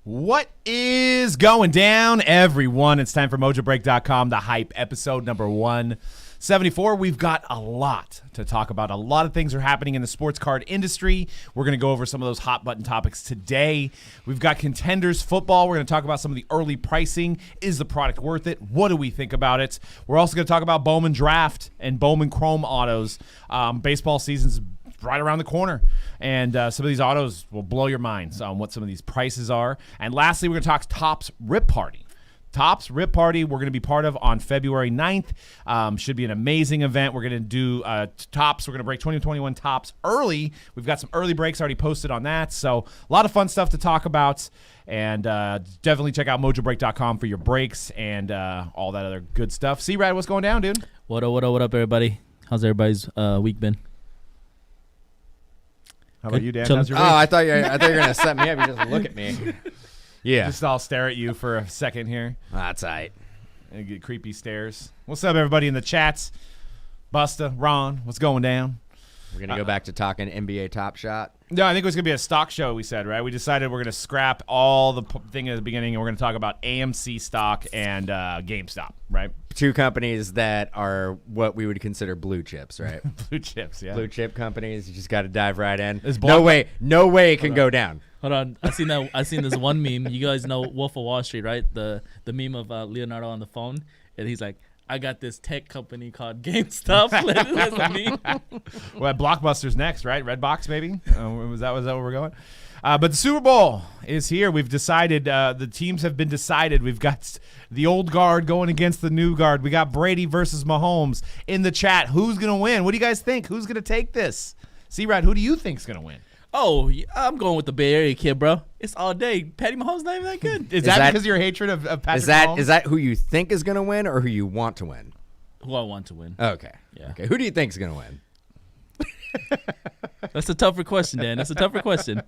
What is going down, everyone? It's time for Mojobreak.com, the hype, episode number 174. We've got a lot to talk about. A lot of things are happening in the sports card industry. We're going to go over some of those hot button topics today. We've got Contenders Football. We're going to talk about some of the early pricing. Is the product worth it? What do we think about it? We're also going to talk about Bowman Draft and Bowman Chrome autos. Baseball season's right around the corner, and some of these autos will blow your minds on what some of these prices are. And lastly, we're going to talk Topps Rip Party. Topps Rip Party we're going to be part of on February 9th. Should be an amazing event. We're going to do Topps. We're going to break 2021 Topps early. We've got some early breaks already posted on that, so a lot of fun stuff to talk about. And definitely check out Mojobreak.com for your breaks and all that other good stuff. C-Rad, what's going down, dude? What up, everybody? How's everybody's week been? How about you, Dan? Oh, How's your week? I thought you were gonna set me up. You just look at me. Yeah, Just I'll stare at you for a second here. that's all right. And get creepy stares. What's up, everybody in the chats? Busta, Ron, what's going down? We're gonna go back to talking NBA Top Shot. No, I think it was going to be a stock show, we said, right? We decided we're going to scrap all the thing at the beginning, and we're going to talk about AMC stock and GameStop, right? Two companies that are what we would consider blue chips, right? Blue chips, yeah. Blue chip companies. You just got to dive right in. Is No Block- way it can go down. Hold on, I seen this one meme. You guys know Wolf of Wall Street, right? The meme of Leonardo on the phone, and he's like, "I got this tech company called GameStop." That's a meme. Well, Blockbuster's next, right? Redbox, maybe? Was that where we're going? But the Super Bowl is here. We've decided, the teams have been decided. We've got the old guard going against the new guard. We got Brady versus Mahomes in the chat. Who's going to win? What do you guys think? Who's going to take this? C-Rad, who do you think's going to win? Oh, I'm going with the Bay Area kid, bro. It's all day. Patty Mahomes not even that good. Is that because of your hatred of Patrick Mahomes? Is that who you think is gonna win or who you want to win? Who I want to win. Okay. Yeah. Okay. Who do you think is gonna win? That's a tougher question, Dan. That's a tougher question.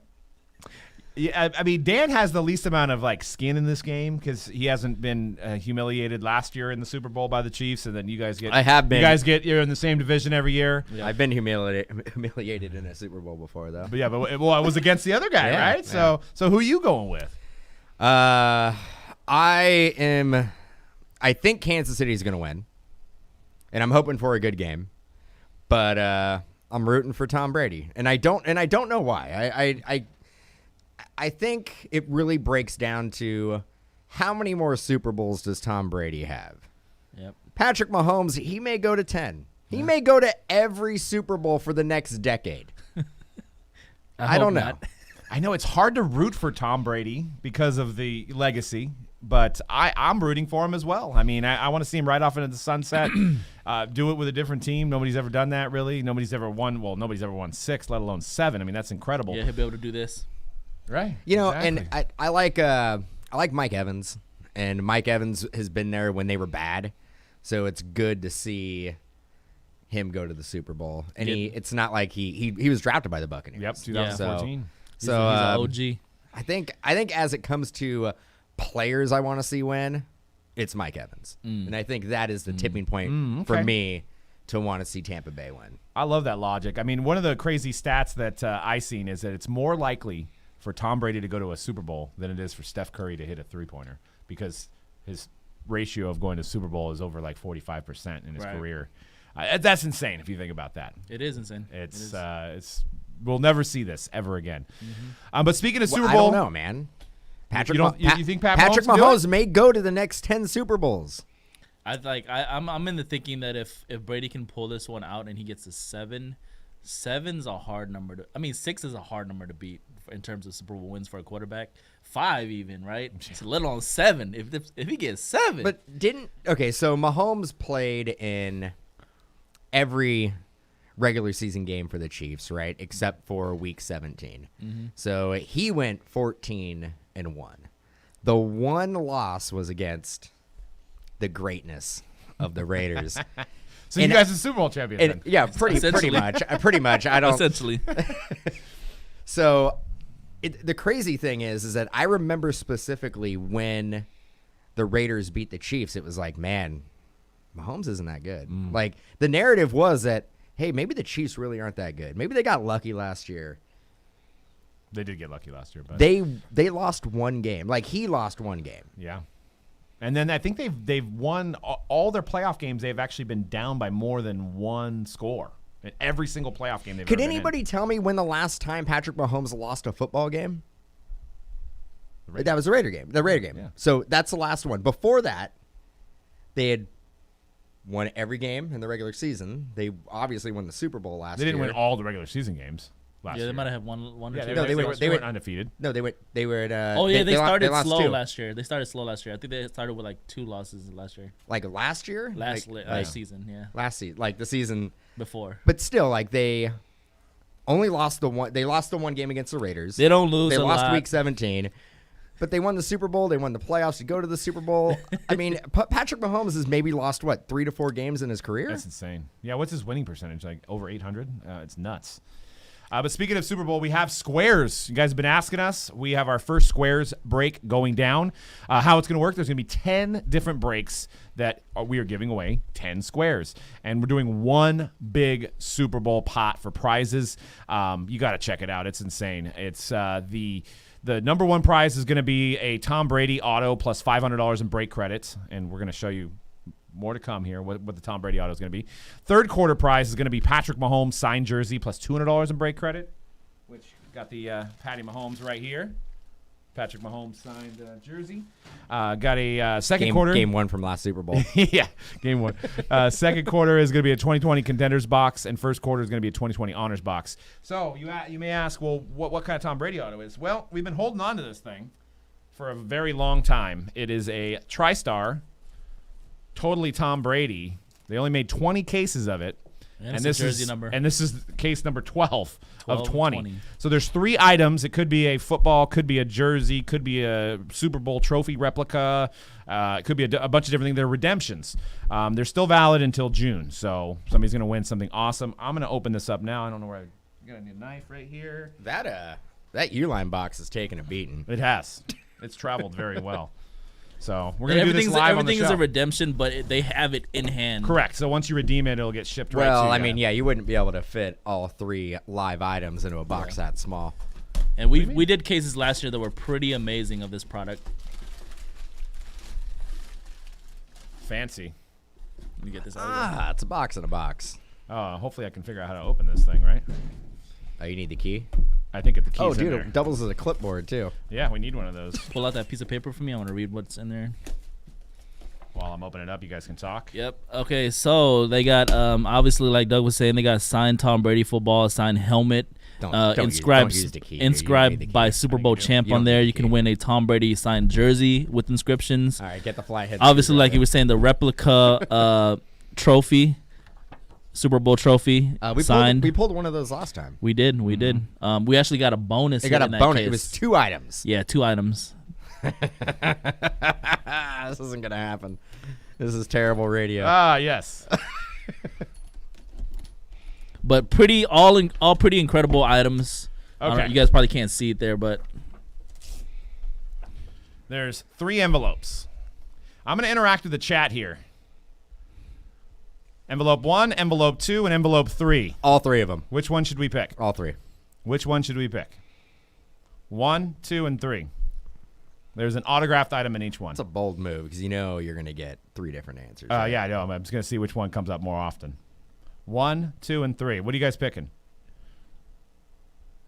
Yeah, I mean, Dan has the least amount of skin in this game because he hasn't been humiliated last year in the Super Bowl by the Chiefs, and then you guys get. I have been. You're in the same division every year. Yeah. I've been humiliated in a Super Bowl before, though. But yeah, it was against the other guy, Yeah, right? So who are you going with? I think Kansas City is going to win, and I'm hoping for a good game, but I'm rooting for Tom Brady, and I don't know why. I think it really breaks down to how many more Super Bowls does Tom Brady have? Yep. Patrick Mahomes, he may go to 10. He may go to every Super Bowl for the next decade. I don't know. Not. I know it's hard to root for Tom Brady because of the legacy, but I'm rooting for him as well. I mean, I want to see him right off into the sunset, do it with a different team. Nobody's ever done that, really. Nobody's ever won 6, let alone 7. I mean, that's incredible. Yeah, he'll be able to do this. Right. You know, exactly. and I like Mike Evans, and Mike Evans has been there when they were bad, so it's good to see him go to the Super Bowl. And it's not like he was drafted by the Buccaneers. Yep, 2014. He's an OG. I think as it comes to players I want to see win, it's Mike Evans, and I think that is the tipping point for me to want to see Tampa Bay win. I love that logic. I mean, one of the crazy stats that I seen is that it's more likely for Tom Brady to go to a Super Bowl than it is for Steph Curry to hit a three-pointer because his ratio of going to Super Bowl is over 45% in his career. That's insane if you think about that. It is insane. It's we'll never see this ever again. But speaking of Super I Bowl, don't know, man. You think Patrick Mahomes may go to the next 10 Super Bowls? I'm in the thinking that if Brady can pull this one out and he gets to 7, 7's a hard number to. I mean, 6 is a hard number to beat in terms of Super Bowl wins for a quarterback. 5 even, right? It's let alone 7. If he gets 7, But so Mahomes played in every regular season game for the Chiefs, right? Except for week 17. So he went 14-1. The one loss was against the greatness of the Raiders. So you guys are Super Bowl champions then. Yeah, pretty much. I don't essentially. So the crazy thing is that I remember specifically when the Raiders beat the Chiefs, it was like, man, Mahomes isn't that good. Like, the narrative was that, hey, maybe the Chiefs really aren't that good. Maybe they got lucky last year. They did get lucky last year, but They lost one game. Like, he lost one game. yeah. And then I think they've won all their playoff games. They've actually been down by more than one score in every single playoff game they've Could ever been in. anybody tell me when the last time Patrick Mahomes lost a football game? That was the Raider game. The Raider game. Yeah. So that's the last one. Before that, they had won every game in the regular season. They obviously won the Super Bowl last year. They didn't win all the regular season games last Yeah, year. they might have had one or Yeah, two. No, they were weren't undefeated. No, they were at Oh yeah, they started lost slow two. last year. They started slow last year. I think they started with like 2 losses last year. Like last year? Last season, yeah. Last season, like the season Before. but still, like they only lost the one. They lost the one game against the Raiders. They don't lose They a lost lot. week 17, but they won the Super Bowl. They won the playoffs to go to the Super Bowl. I mean, Patrick Mahomes has maybe lost what 3 to 4 games in his career. That's insane. Yeah, what's his winning percentage? Like over 800? It's nuts. But speaking of Super Bowl, we have squares. You guys have been asking us. We have our first squares break going down. How it's going to work, there's going to be 10 different breaks that we are giving away 10 squares. And we're doing one big Super Bowl pot for prizes. You got to check it out. It's insane. It's the number one prize is going to be a Tom Brady auto plus $500 in break credits. And we're going to show you more to come here, what the Tom Brady auto is going to be. Third quarter prize is going to be Patrick Mahomes signed jersey plus $200 in break credit, which got the Patty Mahomes right here. Patrick Mahomes signed jersey. Got a second quarter. Game 1 from last Super Bowl. Yeah, game 1. Second quarter is going to be a 2020 Contenders box, and first quarter is going to be a 2020 Honors box. So you may ask, well, what kind of Tom Brady auto is? Well, we've been holding on to this thing for a very long time. It is a TriStar, totally Tom Brady. They only made 20 cases of it. And this jersey number. And this is case number 12 of 20. 20. So there's 3 items. It could be a football, could be a jersey, could be a Super Bowl trophy replica. It could be a bunch of different things. They're redemptions. They're still valid until June. So somebody's going to win something awesome. I'm going to open this up now. I don't know where I got a knife right here. That Uline box is taking a beating. It has. It's traveled very well. So we're going to do this live on the Everything show. is a redemption, but they have it in hand. Correct. So once you redeem it, it'll get shipped right to you. Well, I mean, yeah, you wouldn't be able to fit all 3 live items into a box that small. And we did cases last year that were pretty amazing of this product. Fancy. Let me get this out. It's a box in a box. Hopefully I can figure out how to open this thing, right? Oh, you need the key? I think the keys Oh, in dude, there. it doubles as a clipboard, too. Yeah, we need one of those. Pull out that piece of paper for me. I want to read what's in there. While I'm opening it up, you guys can talk. Yep. Okay, so they got obviously, like Doug was saying, they got signed Tom Brady football, signed helmet, Don't inscribed use the key. You need the inscribed key. by Super Bowl champ You don't on need there. the You can key. win a Tom Brady signed jersey with inscriptions. All right, get the fly head. Obviously, like you were saying, the replica trophy, Super Bowl trophy signed. We pulled one of those last time. We did. We actually got a bonus. They got a in that bonus. case. It was 2 items. Yeah, 2 items. This isn't gonna happen. This is terrible radio. Yes. But all pretty incredible items. I don't know, Okay. you guys probably can't see it there, but There's 3 envelopes. I'm going to interact with the chat here. Envelope 1, envelope 2, and envelope 3. All 3 of them. Which one should we pick? All 3. Which one should we pick? 1, 2, and 3. There's an autographed item in each one. It's a bold move because you know you're gonna get 3 different answers. Yeah, I know. I'm just going to see which one comes up more often. 1, 2, and 3. What are you guys picking?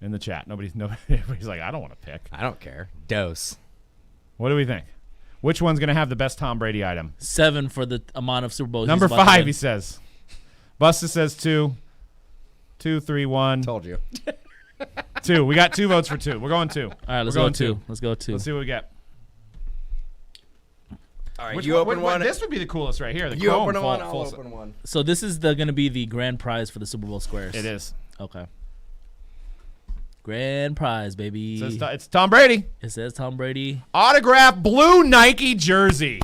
In the chat. Nobody's like, I don't want to pick. I don't care. Dose. What do we think? Which one's going to have the best Tom Brady item? 7 for the amount of Super Bowls. Number he's about to 5, win. he says. Busta says 2. 2, 3, 1. Told you. 2. We got 2 votes for 2. We're going 2. All right, let's We're go going 2. 2. Let's go 2. Let's see what we get. All right, Which you open one. This would be the coolest right here. The You chrome open one. full- I'll full- open one. So this is going to be the grand prize for the Super Bowl squares. It is. Okay. Grand prize, baby. It's Tom Brady. It says Tom Brady. Autographed blue Nike jersey.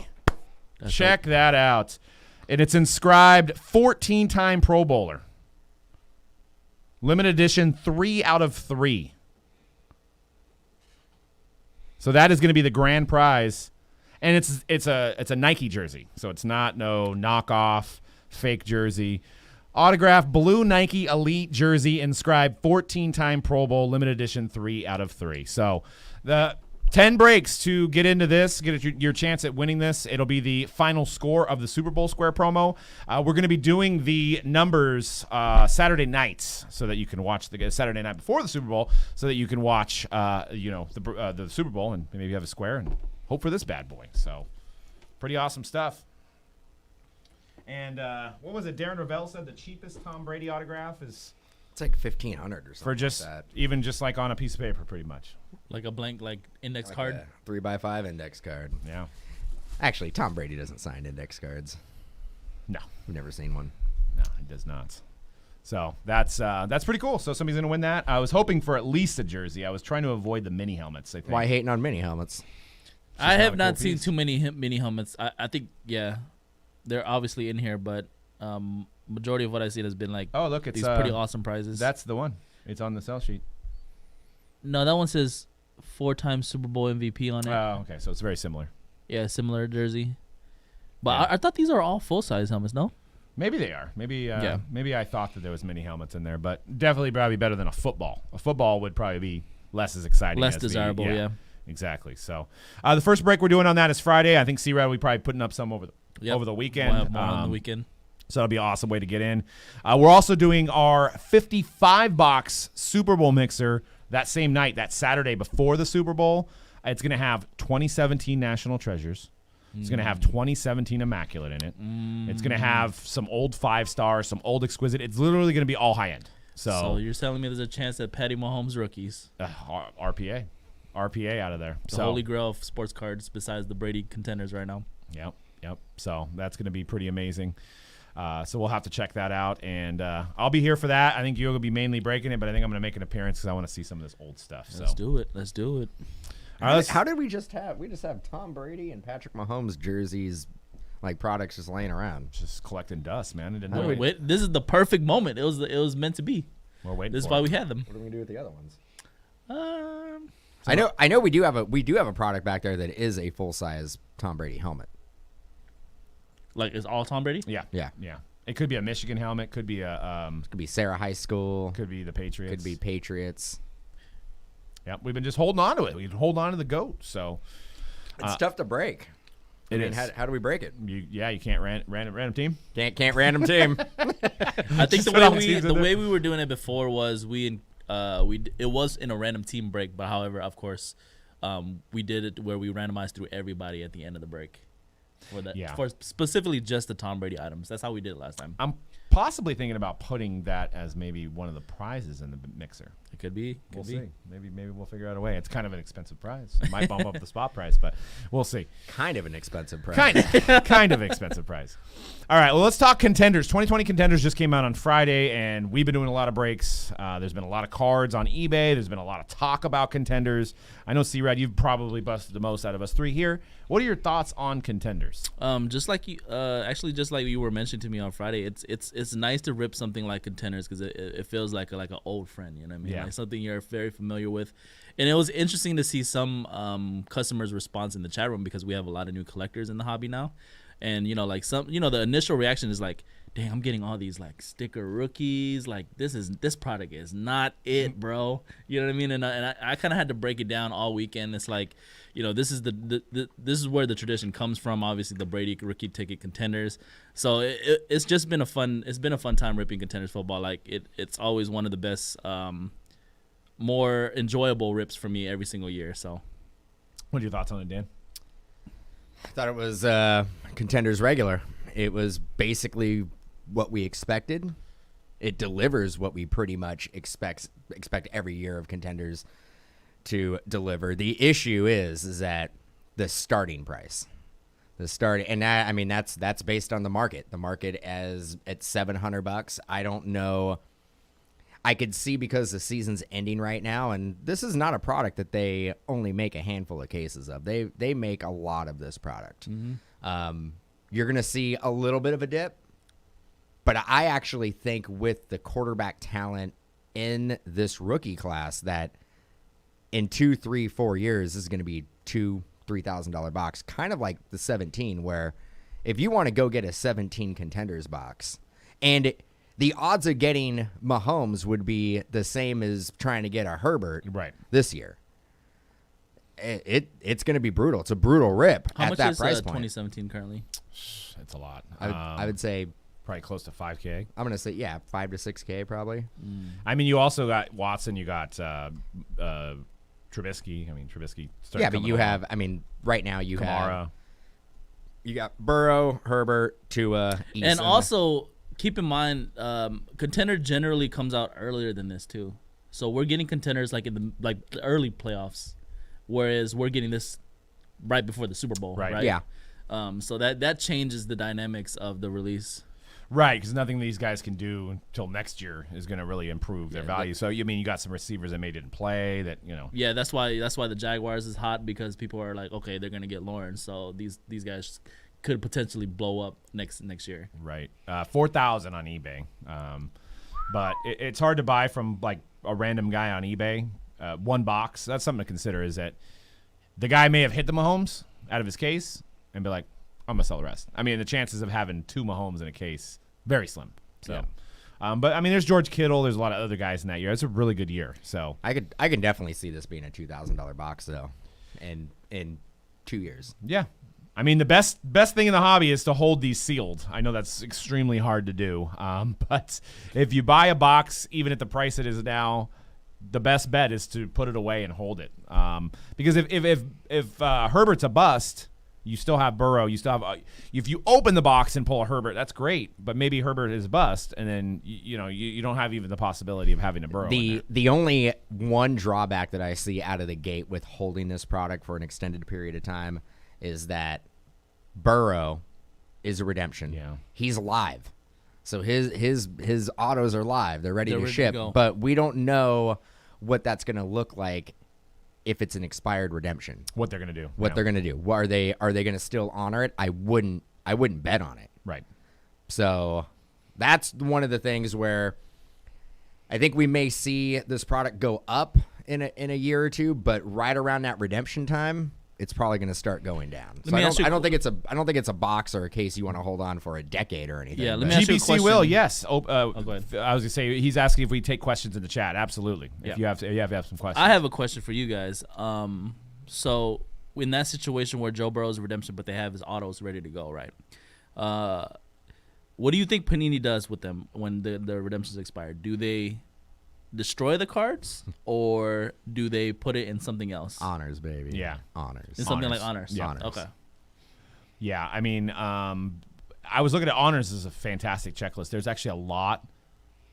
That's Check that out. And it's inscribed 14-time Pro Bowler. Limited edition 3 out of 3. So that is going to be the grand prize. And it's a Nike jersey. So it's not no knockoff, fake jersey. autographed blue Nike Elite jersey inscribed 14-time Pro Bowl limited edition 3 out of 3. So the 10 breaks to get into this, get your chance at winning this. It'll be the final score of the Super Bowl Square promo. We're going to be doing the numbers Saturday nights so that you can watch the Saturday night before the Super Bowl so that you can watch the Super Bowl and maybe have a square and hope for this bad boy. So pretty awesome stuff. And what was it? Darren Ravel said the cheapest Tom Brady autograph is It's like 1,500 or something. for just like that. even just like on a piece of paper, pretty much. Like a blank index Like card. a 3x5 index card. Yeah. Actually, Tom Brady doesn't sign index cards. No, We've never seen one. no, it does not. So that's pretty cool. So somebody's gonna win that. I was hoping for at least a jersey. I was trying to avoid the mini helmets. I think. Why hating on mini helmets? I not have a not cool seen piece. too many mini helmets. I think they're obviously in here, but majority of what I've seen has been like Oh, look, it's these pretty awesome prizes. That's the one. It's on the sell sheet. No, that one says 4-time Super Bowl MVP on it. Oh, okay. So it's very similar. Yeah, similar jersey. But Yeah. I thought these are all full size helmets. No. Maybe they are. Maybe Yeah. maybe I thought that there was mini helmets in there, but definitely probably better than a football. A football would probably be less as exciting. Less as desirable, yeah. Exactly. So the first break we're doing on that is Friday. I think C-Rad will be probably putting up some over the weekend. We'll have more on the weekend. So that'll be an awesome way to get in. We're also doing our 55-box Super Bowl mixer that same night, that Saturday before the Super Bowl. It's going to have 2017 National Treasures. It's going to have 2017 Immaculate in it. It's going to have some old 5-star, some old Exquisite. It's literally going to be all high-end. So So, you're telling me there's a chance that Patty Mahomes rookies, RPA out of there. the So holy grail of sports cards besides the Brady contenders right now. Yep. So that's going to be pretty amazing. So we'll have to check that out, and I'll be here for that. I think you'll be mainly breaking it, but I think I'm going to make an appearance because I want to see some of this old stuff. So Let's do it. Let's do it. All right, let's- How did we just have Tom Brady and Patrick Mahomes jerseys, like products just laying around? just collecting dust, man. I didn't Oh, know. wait, this is the perfect moment. It was meant to be. We're waiting. This is for why it. we had them. What are we gonna do with the other ones? Um, I know we do have a product back there that is a full size Tom Brady helmet. like is all Tom Brady? Yeah. Yeah. It could be a Michigan helmet. Could be a Could be Sarah High School. could be the Patriots. Could be Patriots. Yep. We've been just holding on to it. We can hold on to the goat. So It's tough to break. it I mean, is. how do we break it? You can't random team. Can't random team. I think Just put all the the teams in there. way we were doing it before was it was in a random team break, but however, of course, we did it where we randomized through everybody at the end of the break for that Yeah. for specifically just the Tom Brady items. That's how we did it last time. I'm possibly thinking about putting that as maybe one of the prizes in the mixer. It could be. We'll Could be. see. Maybe we'll figure out a way. It's kind of an expensive prize. It might bump up the spot price, but we'll see. Kind of an expensive price. Kind of expensive prize. All right, well, let's talk Contenders. 2020 Contenders just came out on Friday, and we've been doing a lot of breaks. There's been a lot of cards on eBay. There's been a lot of talk about Contenders. I know, C-Rad, you've probably busted the most out of us three here. What are your thoughts on Contenders? Just like you you were mentioning to me on Friday, it's nice to rip something like Contenders because it feels like an old friend, you know what I mean? Yeah. Like something you're very familiar with. And it was interesting to see some customers' response in the chat room because we have a lot of new collectors in the hobby now. And the initial reaction is like, dang, I'm getting all these like sticker rookies. Like this product is not it, bro. You know what I mean? And I kind of had to break it down all weekend. It's like, this is this is where the tradition comes from. Obviously, the Brady rookie ticket Contenders. So it's just been a fun time ripping Contenders football. Like it's always one of the best, more enjoyable rips for me every single year. So, What are your thoughts on it, Dan? I thought it was Contenders regular. It was basically what we expected. It delivers what we pretty much expect every year of Contenders to deliver. The issue is that the starting price. That's based on the market. The market as at $700. I don't know. I could see because the season's ending right now, and this is not a product that they only make a handful of cases of. They make a lot of this product. You're going to see a little bit of a dip, but I actually think with the quarterback talent in this rookie class that in 2, 3, 4 years this is going to be $2,000-$3,000 box, kind of like the 17, where if you want to go get a 17 Contenders box, and the odds of getting Mahomes would be the same as trying to get a Herbert Right. this year. It's going to be brutal. It's a brutal rip How at much that is price point. 2017 currently? It's a lot. I would say, probably close to 5K. I'm going to say, yeah, 5 to 6K probably. I mean, you also got Watson. You got Trubisky. I mean, Trubisky. started Yeah, but coming you along. have, I mean, right now you Kamara. You got Burrow, Herbert, Tua, Eason. And also keep in mind, Contender generally comes out earlier than this too. So we're getting Contenders like in the early playoffs, whereas we're getting this right before the Super Bowl. Right. Right. Yeah. So that changes the dynamics of the release. Right, because nothing these guys can do until next year is going to really improve their value. So, you mean you got some receivers that made it in play that, you know. Yeah, that's why the Jaguars is hot, because people are like, okay, they're gonna get Lawrence, so these guys could potentially blow up next year. Right. 4,000 on eBay. But it's hard to buy from like a random guy on eBay. One box. That's something to consider, is that the guy may have hit the Mahomes out of his case and be like, I'm going to sell the rest. I mean, the chances of having two Mahomes in a case, very slim. So, Yeah. But I mean, there's George Kittle. There's a lot of other guys in that year. It's a really good year. So I can definitely see this being a $2,000 box though, in 2 years. yeah, I mean, the best thing in the hobby is to hold these sealed. I know that's extremely hard to do, but if you buy a box, even at the price it is now, the best bet is to put it away and hold it. Because if Herbert's a bust, you still have Burrow. You still have if you open the box and pull a Herbert, that's great. But maybe Herbert is a bust, and then you don't have even the possibility of having a Burrow. The only one drawback that I see out of the gate with holding this product for an extended period of time is that Burrow is a redemption. Yeah. He's live. So his autos are live. They're ready to ready to ship. go. But we don't know what that's going to look like if it's an expired redemption. what they're gonna do. What Yeah. they're going to do. Are they going to still honor it? I wouldn't bet on it. Right. So that's one of the things where I think we may see this product go up in a year or two, but right around that redemption time, it's probably going to start going down. So me ask you I don't think it's a box or a case you want to hold on for a decade or anything. Yeah, let but- me ask you a GBC question. will, yes. go ahead. I was gonna say he's asking if we take questions in the chat. Absolutely. Yeah. If you have some questions. I have a question for you guys. So in that situation where Joe Burrow's a redemption, but they have his autos ready to go, right? What do you think Panini does with them when the redemptions expire? Do they destroy the cards, or do they put it in something else? Honors, baby. Yeah. Honors. In something Honors. like honors. Yeah. Honors. Okay. Yeah, I mean, I was looking at honors as a fantastic checklist. There's actually a lot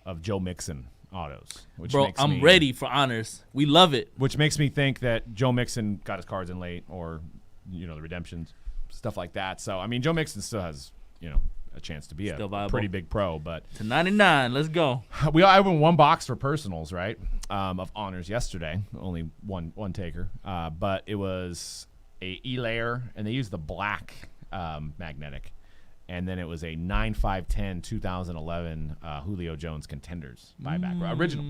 of Joe Mixon autos, which Bro, makes I'm me, ready for honors. We love it. Which makes me think that Joe Mixon got his cards in late, or the redemptions, stuff like that. So I mean, Joe Mixon still has a chance to be Still a viable. pretty big pro, but To 99. Let's go. I opened one box for personals, right, of honors yesterday. Only one taker, but it was a E-layer, and they used the black magnetic, and then it was a 9/5/10 2011 Julio Jones Contenders buyback original,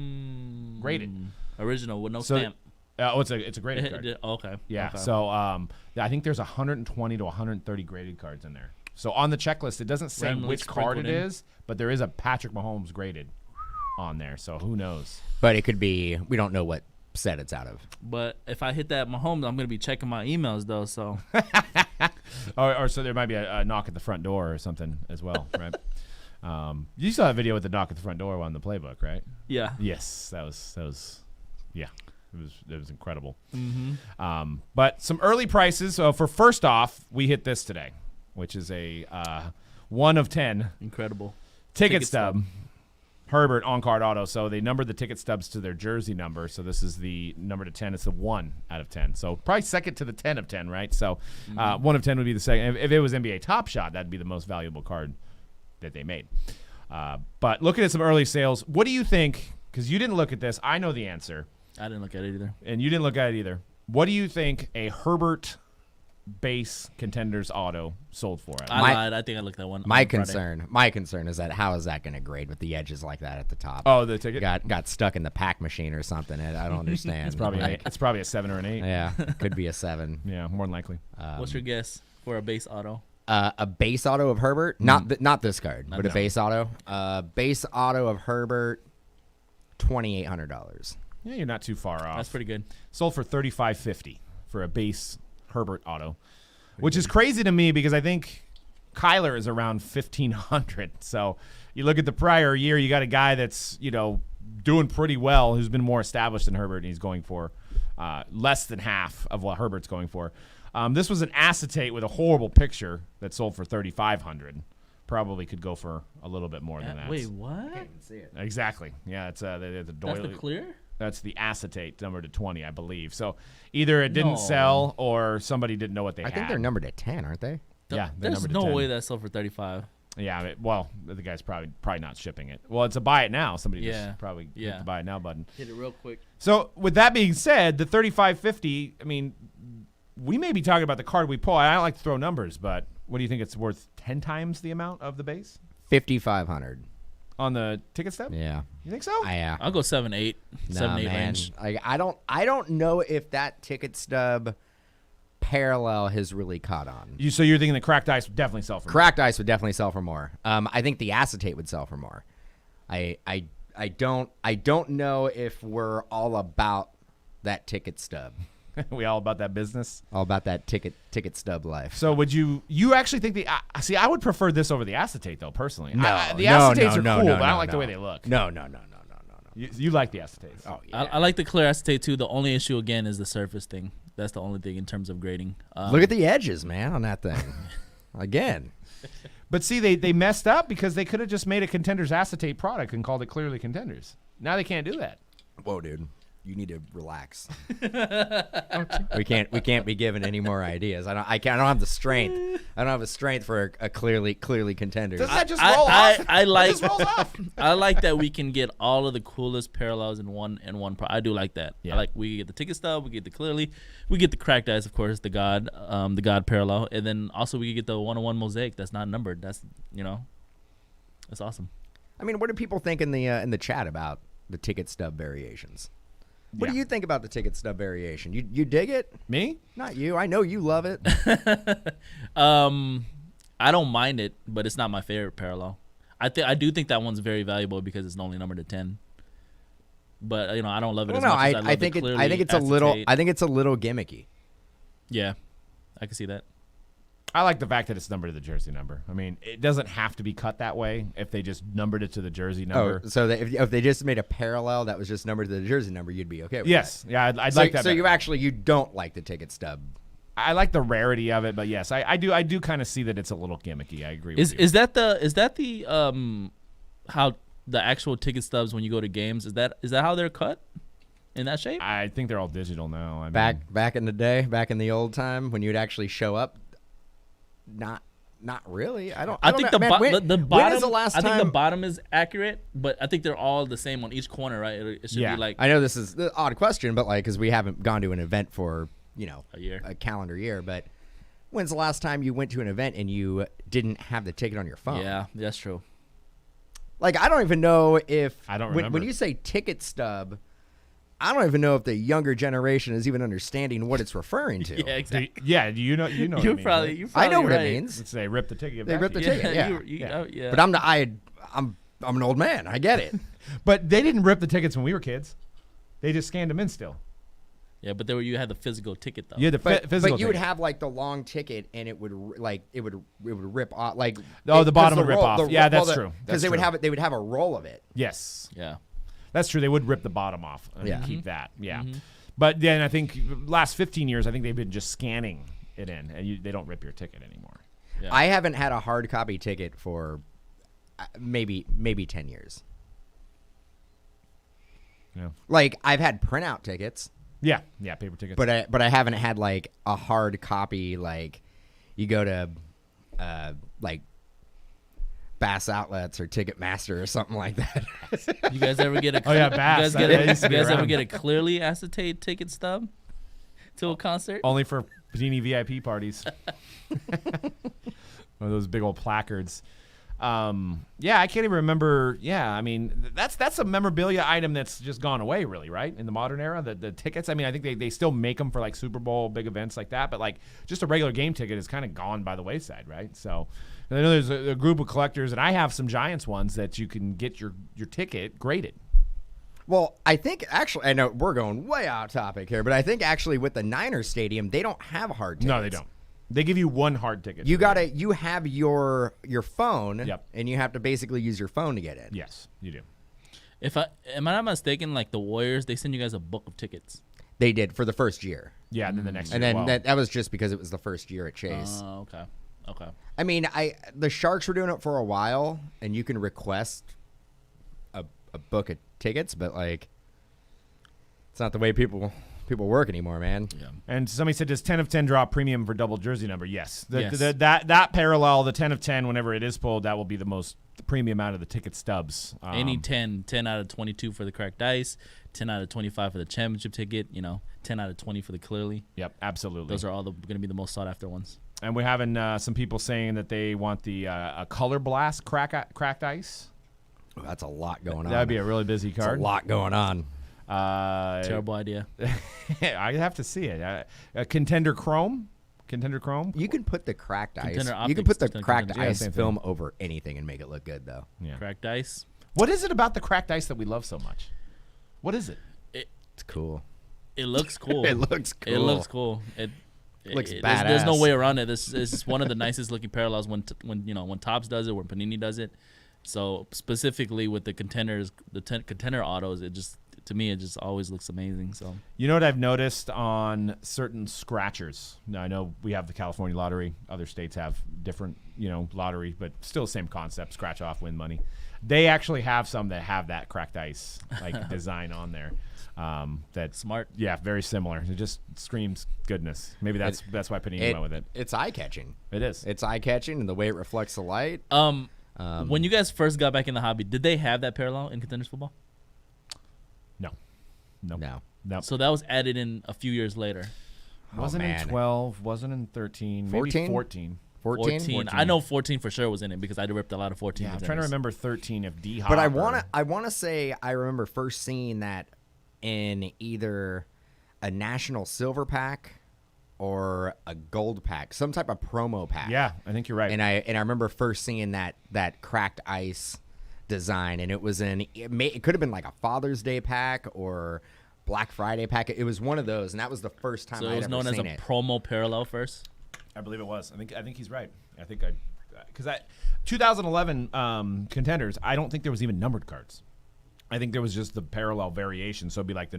graded. Original with no So stamp. it's a graded card. Okay. Yeah. Okay. So I think there's 120 to 130 graded cards in there. So on the checklist, it doesn't say Randomly which card it sprinkled in. is, but there is a Patrick Mahomes graded on there. So who knows? But it could be. We don't know what set it's out of. But if I hit that Mahomes, I'm gonna be checking my emails though. So Or so there might be a knock at the front door or something as well, right? You saw a video with the knock at the front door on the playbook, right? yeah. Yes, that was yeah, it was incredible. Mm-hmm. But some early prices. So for first off, we hit this today, which is a 1 of 10 Incredible. ticket stub. Herbert on-card auto. So they numbered the ticket stubs to their jersey number. So this is the number to 10. It's the 1 out of 10. So probably second to the 10 of 10, right? So 1 of 10 would be the second. If it was NBA Top Shot, that'd be the most valuable card that they made. But looking at some early sales, what do you think? Because you didn't look at this. I know the answer. I didn't look at it either. And you didn't look at it either. What do you think a Herbert base Contenders auto sold for? I lied. I think I looked at one. My on Friday. concern is that how is that going to grade with the edges like that at the top? Oh, the ticket? got stuck in the pack machine or something. I don't understand. It's probably a 7 or an 8. yeah, it could be a 7. Yeah, more than likely. What's your guess for a base auto? A base auto of Herbert, not this card, but no. a base auto. Base auto of Herbert, $2,800. Yeah, you're not too far off. That's pretty good. Sold for $3,550 for a base Herbert auto, which is crazy to me because I think Kyler is around $1,500. So you look at the prior year, you got a guy that's doing pretty well, who's been more established than Herbert, and he's going for less than half of what Herbert's going for. This was an acetate with a horrible picture that sold for $3,500. Probably could go for a little bit more than that. Wait, what? I can't even see it. Exactly. Yeah, it's the doily. That's the clear? That's the acetate numbered to 20, I believe. So either it didn't sell or somebody didn't know what they had. I think they're numbered at 10, aren't they? Yeah, they're There's numbered no to 10. way that sold for 35. Yeah, well, the guy's probably not shipping it. Well, it's a buy it now. Somebody Yeah. just probably hit Yeah. the buy it now button. Hit it real quick. So with that being said, the $3,550, I mean, we may be talking about the card we pull. I don't like to throw numbers, but what do you think it's worth 10 times the amount of the base? $5,500. On the ticket stub? Yeah. You think so? Yeah. I'll go 7-8. Nah, 7-8 man. range. I don't know if that ticket stub parallel has really caught on. So you're thinking the cracked ice would definitely sell for more. Cracked ice would definitely sell for more. I think the acetate would sell for more. I don't know if we're all about that ticket stub. We all about that business? All about that ticket stub life. So would you actually think see, I would prefer this over the acetate, though, personally. No, the no, acetates no, are no, cool, no, but I don't no, like the no. way they look. No. You like the acetates. Oh, yeah. I like the clear acetate too. The only issue again is the surface thing. That's the only thing in terms of grading. Look at the edges, man, on that thing. Again. But see, they messed up because they could have just made a Contenders acetate product and called it clearly Contenders. Now they can't do that. Whoa, dude. You need to relax. we can't be given any more ideas. I don't have the strength. I don't have the strength for a clearly Contenders. Doesn't that just roll off? I like It just rolls off. I like that we can get all of the coolest parallels in one I do like that. Yeah. I like we get the ticket stub, we get the clearly, we get the cracked ice, of course, the God parallel, and then also we get the 101 mosaic that's not numbered. That's that's awesome. I mean, what do people think in the chat about the ticket stub variations? What do you think about the ticket stub variation? You dig it? Me? Not you. I know you love it. I don't mind it, but it's not my favorite parallel. I do think that one's very valuable because it's only numbered to 10. But I don't love it as much as I love I think the clearly I think it's a little gimmicky. Yeah, I can see that. I like the fact that it's numbered to the jersey number. I mean, it doesn't have to be cut that way if they just numbered it to the jersey number. Oh, so that if they just made a parallel that was just numbered to the jersey number, you'd be okay with Yes. that. Yeah, I'd So, like that so better. you don't like the ticket stub. I like the rarity of it, but yes, I do kind of see that it's a little gimmicky. I agree with you. Is that the how the actual ticket stubs when you go to games is that how they're cut in that shape? I think they're all digital now. I mean, Back in the day, back in the old time when you'd actually show up, not really. I think the bottom. When is the last I time? think the bottom is accurate, but I think they're all the same on each corner, right? It should Yeah. be like I know this is an odd question, but because we haven't gone to an event for a year. a calendar year, but when's the last time you went to an event and you didn't have the ticket on your phone? Yeah, that's true. Like I don't even know if I don't when remember. you say ticket stub, I don't even know if the younger generation is even understanding what it's referring to. Yeah, exactly. Yeah, you know what it You're means, probably right? you're I know probably what right. it means. Let's say rip the ticket. They back rip the to you. ticket. Yeah. Yeah. But I'm an old man. I get it. But they didn't rip the tickets when we were kids. They just scanned them in still. Yeah, but you had the physical ticket though. You had the physical But you would ticket. have like the long ticket, and it would rip off like. Oh, the bottom 'cause would rip off. Yeah, that's true. Because That's they would true. have it. They would have a roll of it. Yes. Yeah. That's true. They would rip the bottom off and Yeah. keep that. Yeah. But then I think last 15 years, I think they've been just scanning it in, and they don't rip your ticket anymore. Yeah. I haven't had a hard copy ticket for maybe 10 years. Yeah. Like I've had printout tickets, Yeah. Paper tickets. but I haven't had like a hard copy. Like you go to like Bass Outlets or Ticketmaster or something like that. You guys ever get a? Oh, yeah, Bass. You That used to you be guys ever around. get a clearly acetate ticket stub to a concert? Only for Panini VIP parties. One of those big old placards. Yeah, I can't even remember. Yeah, I mean, that's a memorabilia item that's just gone away, really, right? In the modern era, the tickets. I mean, I think they still make them for like Super Bowl, big events like that, but like just a regular game ticket is kind of gone by the wayside, right? So I know there's a group of collectors, and I have some Giants ones that you can get your ticket graded. Well, I think actually, I know we're going way off topic here, but I think actually with the Niners stadium, they don't have hard tickets. No, they don't. They give you one hard ticket. You have your phone, Yep. and you have to basically use your phone to get in. Yes, you do. Am I not mistaken? Like the Warriors, they send you guys a book of tickets. They did for the first year, Yeah, and then the next year. and then well, that was just because it was the first year at Chase. Oh, okay. I mean, the Sharks were doing it for a while, and you can request a book of tickets, but like, it's not the way people work anymore, man. Yeah. And somebody said, does 10 of 10 draw premium for double jersey number? Yes. Yes. That parallel, the 10 of 10, whenever it is pulled, that will be the most premium out of the ticket stubs. Any 10 out of 22 for the cracked ice, 10 out of 25 for the championship ticket, 10 out of 20 for the clearly. Yep, absolutely. Those are all going to be the most sought after ones. And we're having some people saying that they want the a color blast cracked ice. Oh, that's a lot going on. That would be a really busy That's card. a lot going on. Terrible idea. I have to see it. Contender Chrome. You can put the cracked ice. Contender You can put the optics, cracked Contender- ice same thing. film over anything and make it look good, though. Yeah. Cracked ice. What is it about the cracked ice that we love so much? What is it? It's cool. It looks cool. It looks cool. It looks cool. Looks There's no badass. way around it. This is one of the nicest looking parallels when Topps does it, when Panini does it. So specifically with the contenders, contender autos, to me it just always looks amazing. So You know what I've noticed on certain scratchers? Now, I know we have the California lottery. Other states have different, lottery, but still the same concept, scratch off, win money. They actually have some that have that cracked ice like design on there. That's smart. Yeah, very similar. It just screams goodness. Maybe that's why Panini went with it. It's eye-catching. It is. It's eye-catching, and the way it reflects the light. When you guys first got back in the hobby, did they have that parallel in Contenders Football? No. So that was added in a few years later. Wasn't man. in 12, wasn't in 13, 14? maybe 14. 14? I know 14 for sure was in it because I ripped a lot of 14. Yeah, I'm trying to contenders. remember 13 if D-Hop. But I wanna say I remember first seeing that in either a national silver pack or a gold pack, some type of promo pack. Yeah, I think you're right. And I remember first seeing that cracked ice design, and it was it could have been like a Father's Day pack or Black Friday pack. It was one of those, and that was the first time So I'd it was ever known as seen a it. promo parallel first. I believe it was. I think he's right. Because 2011 contenders, I don't think there was even numbered cards. I think there was just the parallel variation. So it'd be like the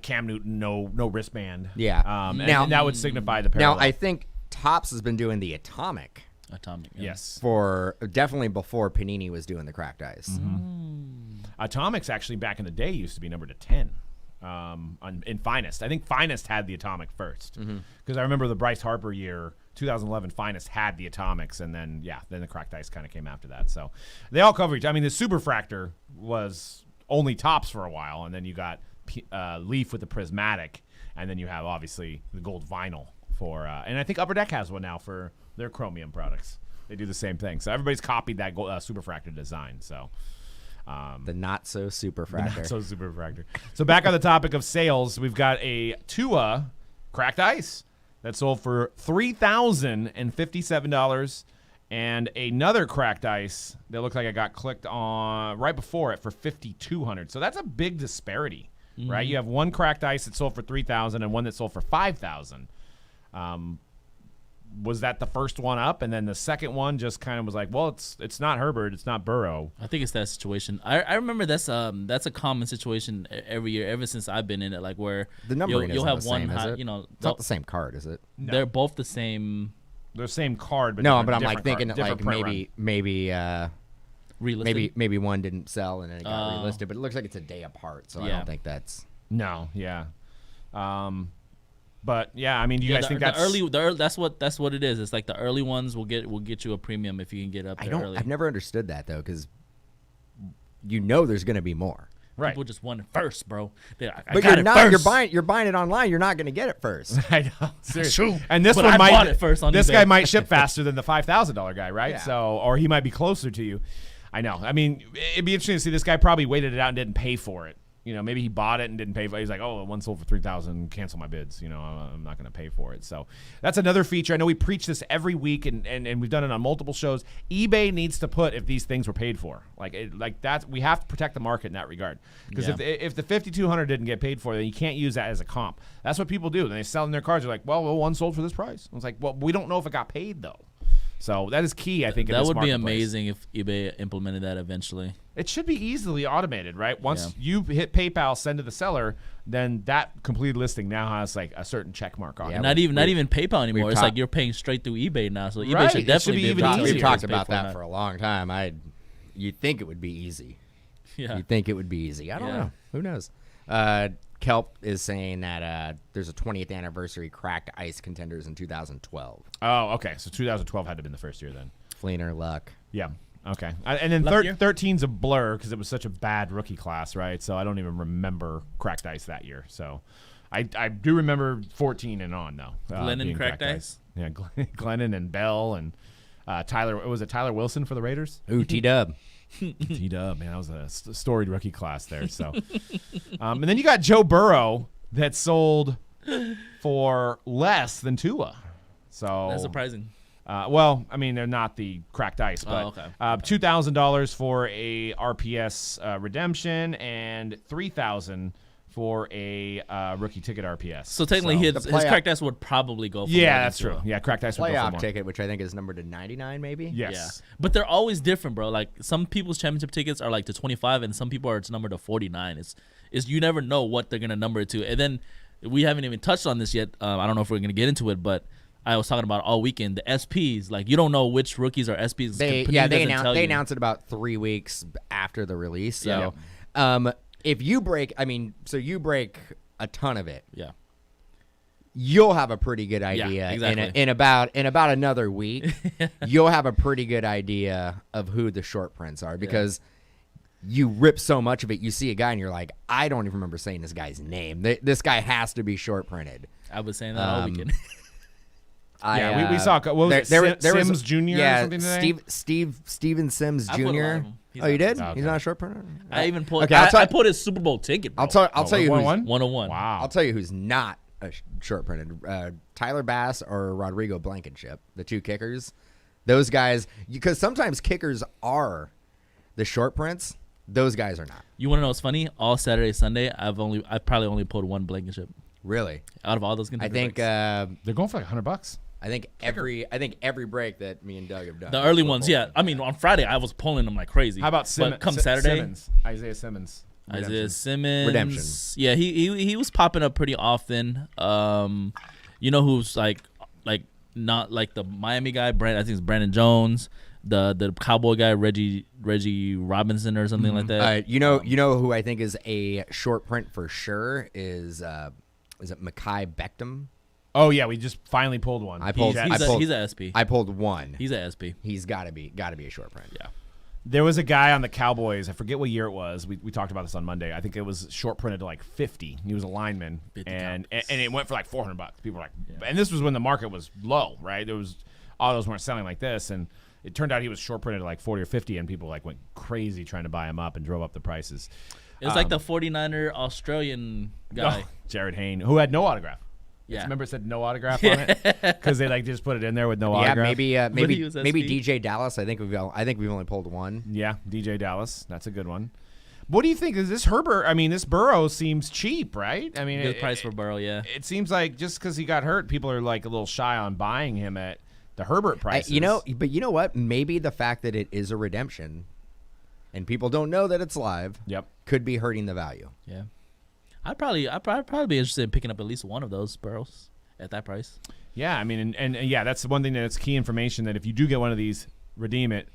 Cam Newton no wristband. Yeah. And Now- that would signify the parallel. Now I think Topps has been doing the atomic Atomic. Yeah. yes. for definitely before Panini was doing the cracked ice. Mm-hmm. Atomics actually back in the day used to be numbered to 10. In Finest, I think Finest had the Atomic first because I remember the Bryce Harper year, 2011. Finest had the Atomics, and then the cracked ice kind of came after that. So they all cover each. I mean, the Superfractor was only Topps for a while, and then you got Leaf with the Prismatic, and then you have obviously the gold vinyl for. And I think Upper Deck has one now for their chromium products. They do the same thing. So everybody's copied that Superfractor design. So. The not so superfractor. Not so super refractor. So back on the topic of sales, we've got a Tua cracked ice that sold for $3,057, and another cracked ice that looked like it got clicked on right before it for $5,200. So that's a big disparity, right? You have one cracked ice that sold for $3,000 and one that sold for $5,000. Was that the first one up, and then the second one just kind of was like, well, it's not Herbert, it's not Burrow. I think it's that situation. I remember that's a common situation every year ever since I've been in it. Like where The numbering you'll isn't have the one, same, is it? It's not the same card, is it? No. They're both the same. They're the same card, but No, different- but I'm like different thinking card, that like different print run. Relisted. maybe one didn't sell and then it got Oh. relisted, but it looks like it's a day apart, so I Yeah. don't think that's. No, yeah. But yeah, I mean, do you guys think that's that's what it is. It's like the early ones will get you a premium if you can get up there early. I've never understood that though, because there's going to be more. Right. People just want it first, bro. I But got you're it not. first. You're buying it online. You're not going to get it first. I know. Seriously. True. And this But one I might. bought it first on this eBay. guy might ship faster than the $5,000 guy, right? Yeah. So, or he might be closer to you. I know. I mean, it'd be interesting to see. This guy probably waited it out and didn't pay for it. You know, maybe he bought it and didn't pay for it. He's like, oh, one sold for $3,000. Cancel my bids. You know, I'm not going to pay for it. So that's another feature. I know we preach this every week, and we've done it on multiple shows. eBay needs to put if these things were paid for. Like that's we have to protect the market in that regard. Because if the 5,200 didn't get paid for, then you can't use that as a comp. That's what people do. Then they sell in their cars. They're like, well, one sold for this price. I was like, well, we don't know if it got paid though. So that is key, I think. That in this would be marketplace. amazing if eBay implemented that eventually. It should be easily automated, right? Once you hit PayPal, send to the seller, then that completed listing now has like a certain check mark on Yeah, it. Not even PayPal anymore. It's talked- like you're paying straight through eBay now. So eBay Right. should It should definitely be be even able to easier. We've pay talked for about that now. for a long time. You'd think it would be easy. Yeah. You'd think it would be easy. I don't Yeah. know. Who knows? Kelp is saying that there's a 20th anniversary cracked ice contenders in 2012. Oh, okay. So 2012 had to have been the first year then. Fleener luck. Yeah. Okay. And then Luck year? 13's a blur because it was such a bad rookie class, right? So I don't even remember cracked ice that year. So I do remember 14 and on though. Glennon being cracked ice? Yeah, Glennon and Bell and Tyler. Was it Tyler Wilson for the Raiders? Ooh, T-Dub. T-Dub, man, that was a storied rookie class there. So, and then you got Joe Burrow that sold for less than Tua. So That's surprising. Well, I mean, they're not the cracked ice, but okay. $2,000 for a RPS redemption and $3,000 for a rookie ticket RPS. So technically, his playoff- cracked ice would probably go for more yeah, than that's true. Tua. Yeah, cracked ice would go for Playoff more. ticket, which I think is numbered to 99, maybe. Yes. Yeah, but they're always different, bro. Like some people's championship tickets are like to 25, and some people are it's numbered to 49. It's you never know what they're gonna number it to. And then we haven't even touched on this yet. I don't know if we're gonna get into it, but I was talking about all weekend the SPs. Like you don't know which rookies are SPs. They Panini doesn't announced tell they you. announced it about 3 weeks after the release. So, Yeah. if you break, you break a ton of it, Yeah. you'll have a pretty good idea exactly. in about another week. You'll have a pretty good idea of who the short prints are because you rip so much of it. You see a guy and you're like, I don't even remember saying this guy's name. This guy has to be short printed. I was saying that all weekend. Yeah, we saw. What was it? Sims Jr. or something today? Steven Sims I put a lot Jr. of 'em. He's Oh, you not- did? Okay. He's not a short printer. I even pulled. Okay, I put his Super Bowl ticket. Bro. I'll tell you who's 101? 101. Wow. I'll tell you who's not a short printed. Tyler Bass or Rodrigo Blankenship, the two kickers. Those guys, because sometimes kickers are the short prints. Those guys are not. You want to know what's funny? All Saturday, Sunday, I probably only pulled one Blankenship Really. out of all those. I think They're going for like $100. I think every break that me and Doug have done. the early ones, yeah. I mean, on Friday I was pulling them like crazy. How about But come Saturday? Simmons? Isaiah Simmons. Isaiah Redemption. Simmons. Redemption. Yeah, he was popping up pretty often. You know who's like not like the Miami guy, I think it's Brandon Jones, the Cowboy guy, Reggie Robinson or something like that. You know who I think is a short print for sure is it Mekhi Beckham? Oh yeah, we just finally pulled one. I pulled. He's a SP. I pulled one. He's a SP. He's got to be a short print. Yeah. There was a guy on the Cowboys. I forget what year it was. We talked about this on Monday. I think it was short printed to like 50. He was a lineman, 50 and it went for like $400. People were like, and this was when the market was low, right? There was autos weren't selling like this, and it turned out he was short printed to like 40 or 50, and people like went crazy trying to buy him up and drove up the prices. It was like the 49er Australian guy. Jared Hayne, who had no autograph. Yeah. Remember it said no autograph on it because they like just put it in there with no Yeah, autograph. maybe he was maybe SP. DJ Dallas. I think we've only pulled one. Yeah, DJ Dallas. That's a good one. What do you think? Is this Herbert? I mean, this Burrow seems cheap, right? I mean, Good price for Burrow, yeah. It seems like just because he got hurt, people are like a little shy on buying him at the Herbert prices. But you know what? Maybe the fact that it is a redemption, and people don't know that it's live, Yep. could be hurting the value. Yeah. I'd probably be interested in picking up at least one of those Burrows at that price. Yeah, I mean, and yeah, that's the one thing that's key information that if you do get one of these, redeem it.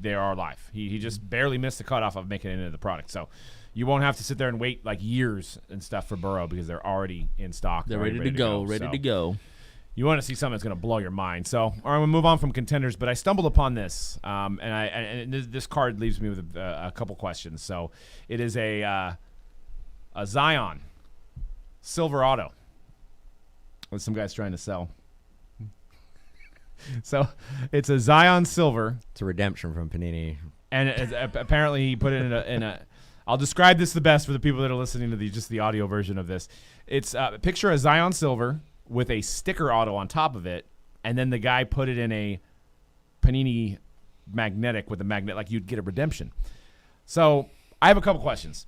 They are live. He just barely missed the cutoff of making it into the product, so you won't have to sit there and wait like years and stuff for Burrow because they're already in stock. They're already ready to go. So, To go. You want to see something that's going to blow your mind. So, I'm going to move on from contenders, but I stumbled upon this, and this card leaves me with a couple questions. So, it is a Zion silver auto. What some guy's trying to sell. So, it's a Zion silver. It's a redemption from Panini. And apparently he put it in a I'll describe this the best for the people that are listening to just the audio version of this. It's picture a Zion silver with a sticker auto on top of it, and then the guy put it in a Panini magnetic with a magnet, like you'd get a redemption. So I have a couple questions.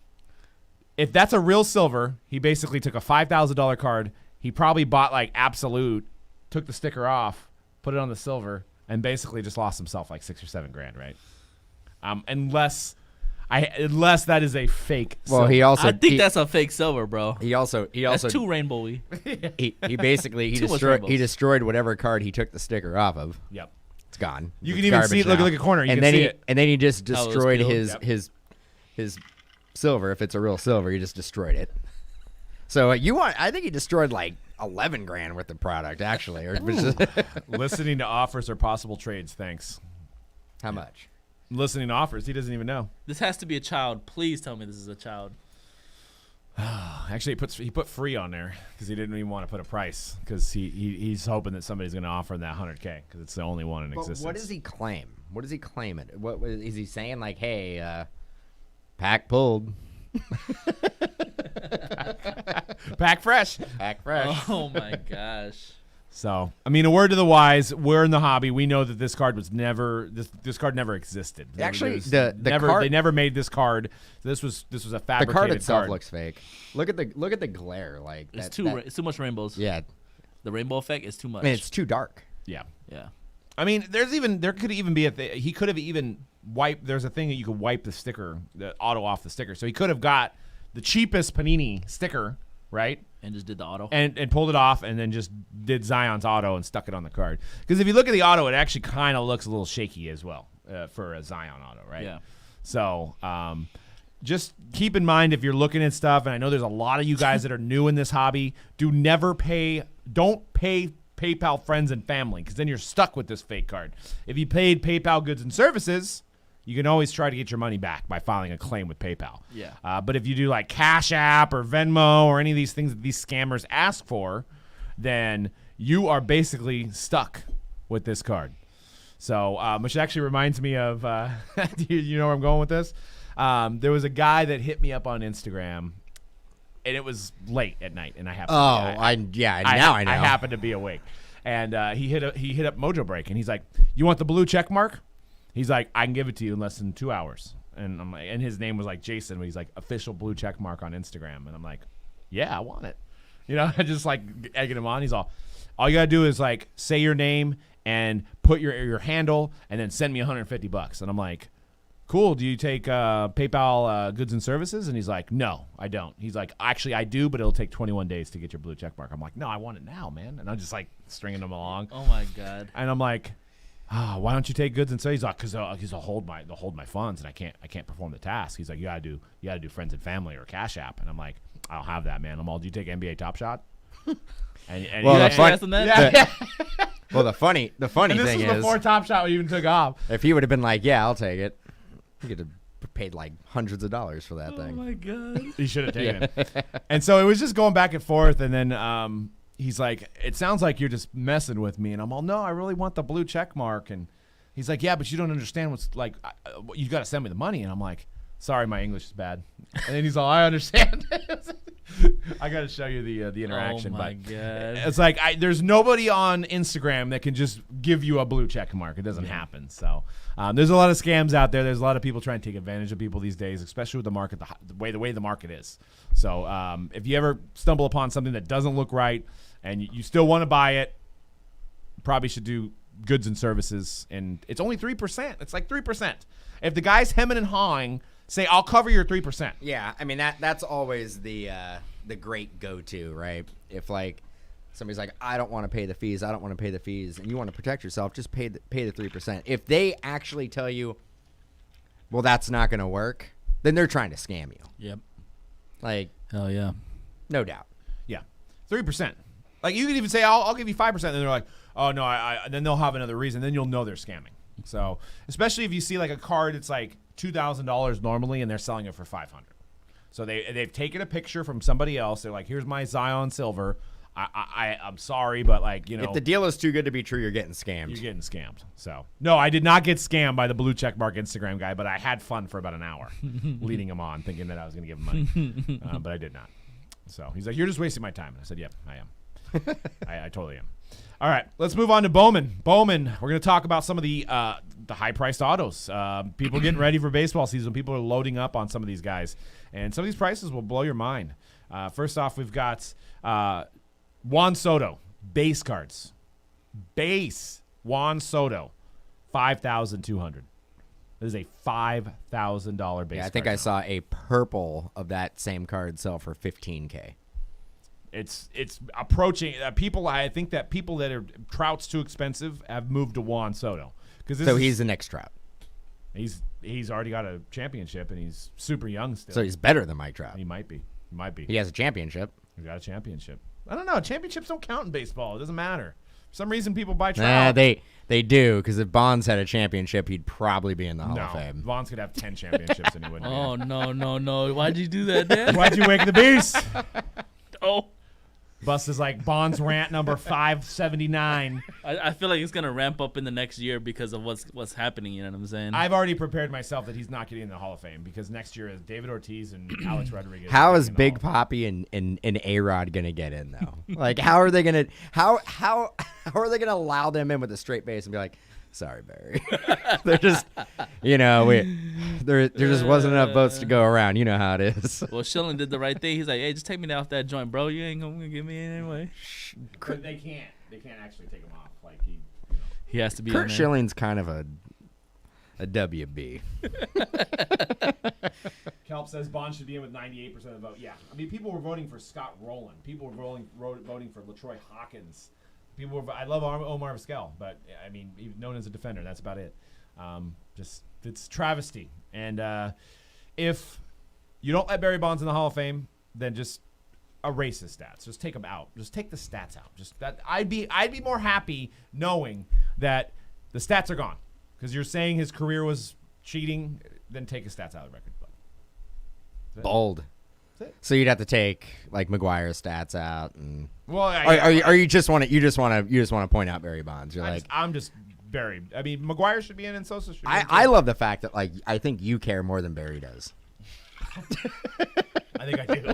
If that's a real silver, he basically took a $5,000 card. He probably bought like Absolute, took the sticker off, put it on the silver, and basically just lost himself like $6 or $7 grand, right? Unless that is a fake. Well, silver. I think that's a fake silver, bro. He also That's too rainbowy. he basically Too much destroyed whatever card he took the sticker off of. Yep. It's gone. You It's can even see it. garbage Look now. at the corner. You and can then see he it. and then he just Oh, it was destroyed peeled? his silver. If it's a real silver, he just destroyed it. So I think he destroyed like 11 grand worth of product actually. Or Listening to offers or possible trades. Thanks. how much? Listening to offers. He doesn't even know. This has to be a child. Please tell me this is a child. Actually, he put free on there because he didn't even want to put a price because he's hoping that somebody's going to offer him that $100K because it's the only one in existence. What does he claim? What does he claim it? What is he saying? Like, hey, pack pulled. Pack fresh. Pack fresh. Oh my gosh. So, I mean, a word to the wise. We're in the hobby. We know that this card was never this card never existed. Actually, There was they never made this card. This was a The fabricated card itself card. looks fake. Look at the glare. Like It's that, it's too much rainbows. Yeah, The rainbow effect is too much. I mean, it's too dark. Yeah. Yeah. I mean, there could even be he could have even wiped. There's a thing that you could wipe the auto off the sticker. So he could have got the cheapest Panini sticker, right? And just did the auto. And pulled it off and then just did Zion's auto and stuck it on the card. Because if you look at the auto, it actually kind of looks a little shaky as well for a Zion auto, right? Yeah. So just keep in mind if you're looking at stuff, and I know there's a lot of you guys that are new in this hobby, don't pay PayPal friends and family because then you're stuck with this fake card. If you paid PayPal goods and services, you can always try to get your money back by filing a claim with PayPal. Yeah. But if you do like Cash App or Venmo or any of these things that these scammers ask for, then you are basically stuck with this card. So, which actually reminds me of, you know where I'm going with this? There was a guy that hit me up on Instagram, and it was late at night, and I happened. Now I know. I happened to be awake, and he hit up Mojobreak, and he's like, "You want the blue check mark?" He's like, "I can give it to you in less than 2 hours." And I'm like, and his name was like Jason, but he's like official blue check mark on Instagram, and I'm like, "Yeah, I want it." You know, I just like egging him on. He's all you gotta do is like say your name and put your handle, and then send me $150. And I'm like, cool. Do you take PayPal goods and services? And he's like, no, I don't. He's like, actually, I do, but it'll take 21 days to get your blue check mark. I'm like, no, I want it now, man. And I'm just like stringing them along. Oh my god. And I'm like, why don't you take goods and services? He's like, because they'll hold my funds, and I can't perform the task. He's like, you gotta do friends and family or Cash App. And I'm like, I don't have that, man. I'm all, do you take NBA Top Shot? And Well, You the actually fun- asked him that? yeah. Well, the funny And thing this was is, before Top Shot even took off. if he would have been like, "Yeah, I'll take it," he could have paid like hundreds of dollars for that Oh thing. my god. He should have taken it. And so it was just going back and forth. And then he's like, it sounds like you're just messing with me. And I'm all, no, I really want the blue check mark. And he's like, yeah, but you don't understand what's like, you got to send me the money. And I'm like, sorry, my English is bad. And then he's all, I understand. I got to show you the interaction. Oh my but god. it's like, there's nobody on Instagram that can just give you a blue check mark. It doesn't happen. So there's a lot of scams out there. There's a lot of people trying to take advantage of people these days, especially with the market, the way the market is. So if you ever stumble upon something that doesn't look right and you still want to buy it, probably should do goods and services. And it's only 3%. It's like 3%. If the guy's hemming and hawing, say, I'll cover your 3%. Yeah, I mean that's always the great go-to, right? If like somebody's like, I don't want to pay the fees, and you want to protect yourself, just pay the 3%. If they actually tell you, well, that's not going to work, then they're trying to scam you. Yep. Like, Hell yeah. no doubt. Yeah, 3%. Like you can even say, I'll give you 5%. And they're like, oh no, then they'll have another reason. Then you'll know they're scamming. So especially if you see like a card, it's like $2,000 normally, and they're selling it for $500. So they've taken a picture from somebody else. They're like, here's my Zion Silver. I'm sorry, but like, you know, if the deal is too good to be true, you're getting scammed. You're getting scammed. So no, I did not get scammed by the blue checkmark Instagram guy, but I had fun for about an hour leading him on, thinking that I was going to give him money, but I did not. So he's like, you're just wasting my time. And I said, yep, I am. I totally am. All right, let's move on to Bowman. Bowman, we're going to talk about some of the high-priced autos. People getting ready for baseball season. People are loading up on some of these guys, and some of these prices will blow your mind. First off, we've got Juan Soto, base cards. Base Juan Soto, $5,200. This is a $5,000 base. Yeah, I think card I saw a purple of that same card sell for $15K. It's approaching people. I think that people that are Trout's too expensive have moved to Juan Soto so he's the next Trout. He's already got a championship and he's super young still. So he's better than Mike Trout. He might be. He has a championship. He's got a championship. I don't know. Championships don't count in baseball. It doesn't matter. For some reason, people buy Trout. They do, because if Bonds had a championship, he'd probably be in the Hall of Fame. Bonds could have 10 championships and he wouldn't. Oh, no. Why'd you do that, Dan? Why'd you wake the beast? Oh. Bust is like Bonds rant number 579. I feel like it's gonna ramp up in the next year because of what's happening. You know what I'm saying? I've already prepared myself that he's not getting in the Hall of Fame because next year is David Ortiz and Alex Rodriguez. How is Big Papi and A-Rod gonna get in though? Like, how are they gonna allow them in with a straight face and be like, sorry, Barry? They're just, there just wasn't enough votes to go around. You know how it is. Well, Schilling did the right thing. He's like, hey, just take me off that joint, bro. You ain't gonna get me in anyway. But they can't actually take him off. Like he has to be. Kurt Schilling's kind of a WB. Kelp says Bond should be in with 98% of the vote. Yeah, I mean, people were voting for Scott Rowland. People were voting for LaTroy Hawkins. I love Omar Vizquel, but I mean, he's known as a defender. That's about it. It's travesty. And if you don't let Barry Bonds in the Hall of Fame, then just erase his stats. Just take them out. Just take the stats out. Just that I'd be more happy knowing that the stats are gone. Because you're saying his career was cheating, then take his stats out of the record book. Bold. So you'd have to take like McGuire's stats out, and you just want to point out Barry Bonds. I'm just Barry. I mean, McGuire should be in, and Sosa should be in. I love the fact that I think you care more than Barry does. I think I do.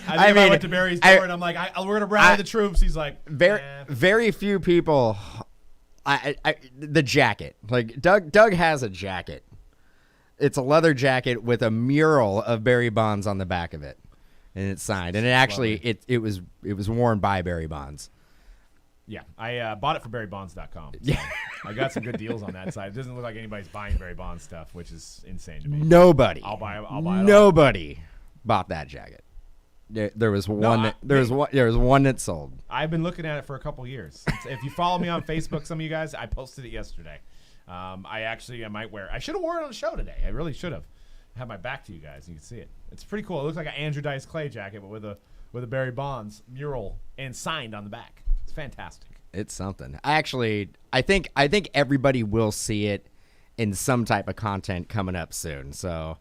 I went to Barry's door and I'm like, we're gonna rally the troops. He's like, very few people. The jacket, like Doug has a jacket. It's a leather jacket with a mural of Barry Bonds on the back of it, and it's signed. And it was worn by Barry Bonds. Yeah, I bought it for BarryBonds.com. So yeah, I got some good deals on that side. It doesn't look like anybody's buying Barry Bonds stuff, which is insane to me. Nobody. I'll buy it. Nobody bought that jacket. There was one. There was one that sold. I've been looking at it for a couple years. If you follow me on Facebook, some of you guys, I posted it yesterday. I might wear. I should have worn it on the show today. I really should have. Have my back to you guys. You can see it. It's pretty cool. It looks like an Andrew Dice Clay jacket, but with a Barry Bonds mural and signed on the back. It's fantastic. It's something. I think everybody will see it in some type of content coming up soon. So,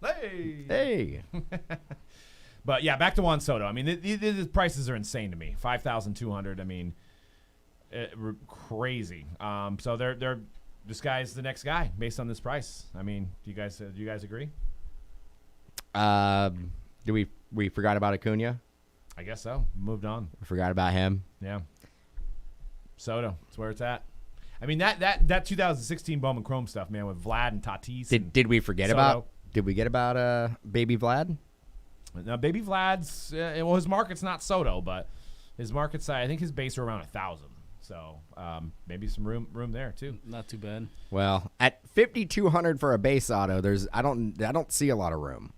hey. But yeah, back to Juan Soto. I mean, the prices are insane to me. $5,200. I mean, crazy. So they're this guy's the next guy based on this price. I mean, do you guys agree? Do we forgot about Acuna? I guess so. Moved on. We forgot about him. Yeah. Soto. That's where it's at. I mean, that 2016 Bowman Chrome stuff, man, with Vlad and Tatis. Did we forget about? Did we get about Baby Vlad? Now, Baby Vlad's his market's not Soto, but his market size, I think his base are around 1,000. So maybe some room there too. Not too bad. Well, at $5,200 for a base auto, I don't see a lot of room.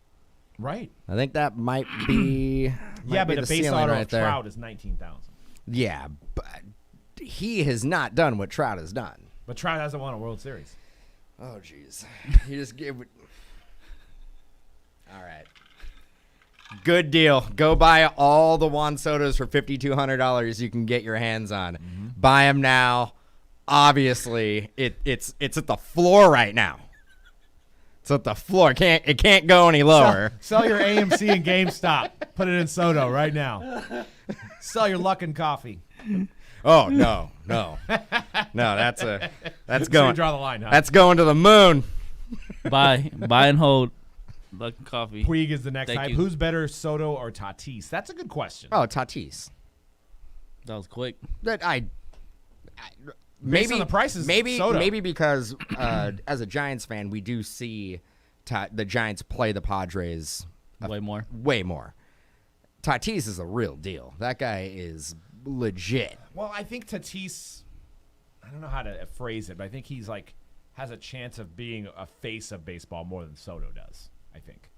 Right. I think that might be. But the base auto of Trout is 19,000. Yeah, but he has not done what Trout has done. But Trout hasn't won a World Series. Oh, jeez. He just gave. All right. Good deal. Go buy all the Juan Sotos for $5,200 you can get your hands on. Buy them now. Obviously, it's at the floor right now. It's at the floor. It can't go any lower. Sell your AMC and GameStop. Put it in Soto right now. Sell your Luckin Coffee. Oh no. That's going. You draw the line, huh? That's going to the moon. Buy and hold. Luck Coffee. Puig is the next Thank hype. you. Who's better, Soto or Tatis? That's a good question. Oh, Tatis. That was quick. That Based on the prices, Soto. maybe because as a Giants fan, we do see the Giants play the Padres Way more. way more. Tatis is a real deal. That guy is legit. Well, I think Tatis, I don't know how to phrase it, but I think he's has a chance of being a face of baseball more than Soto does, I think.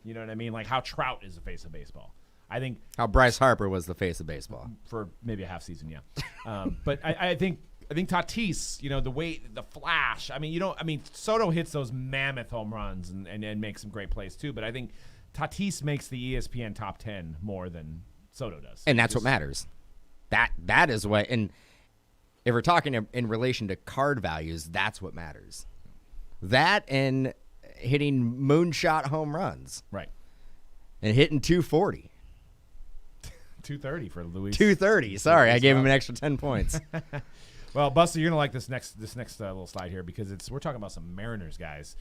You know what I mean? Like how Trout is the face of baseball. I think How Bryce Harper was the face of baseball. for maybe a half season, yeah. But I think Tatis, the flash. I mean, Soto hits those mammoth home runs and makes some great plays too. But I think Tatis makes the ESPN top 10 more than Soto does. And that's what matters. That is what. And if we're talking in relation to card values, that's what matters. That and hitting moonshot home runs Right. and hitting 240. 230 for Luis. 230. Sorry, I gave him an extra 10 points. Well, Buster, you're gonna like this next little slide here because we're talking about some Mariners guys.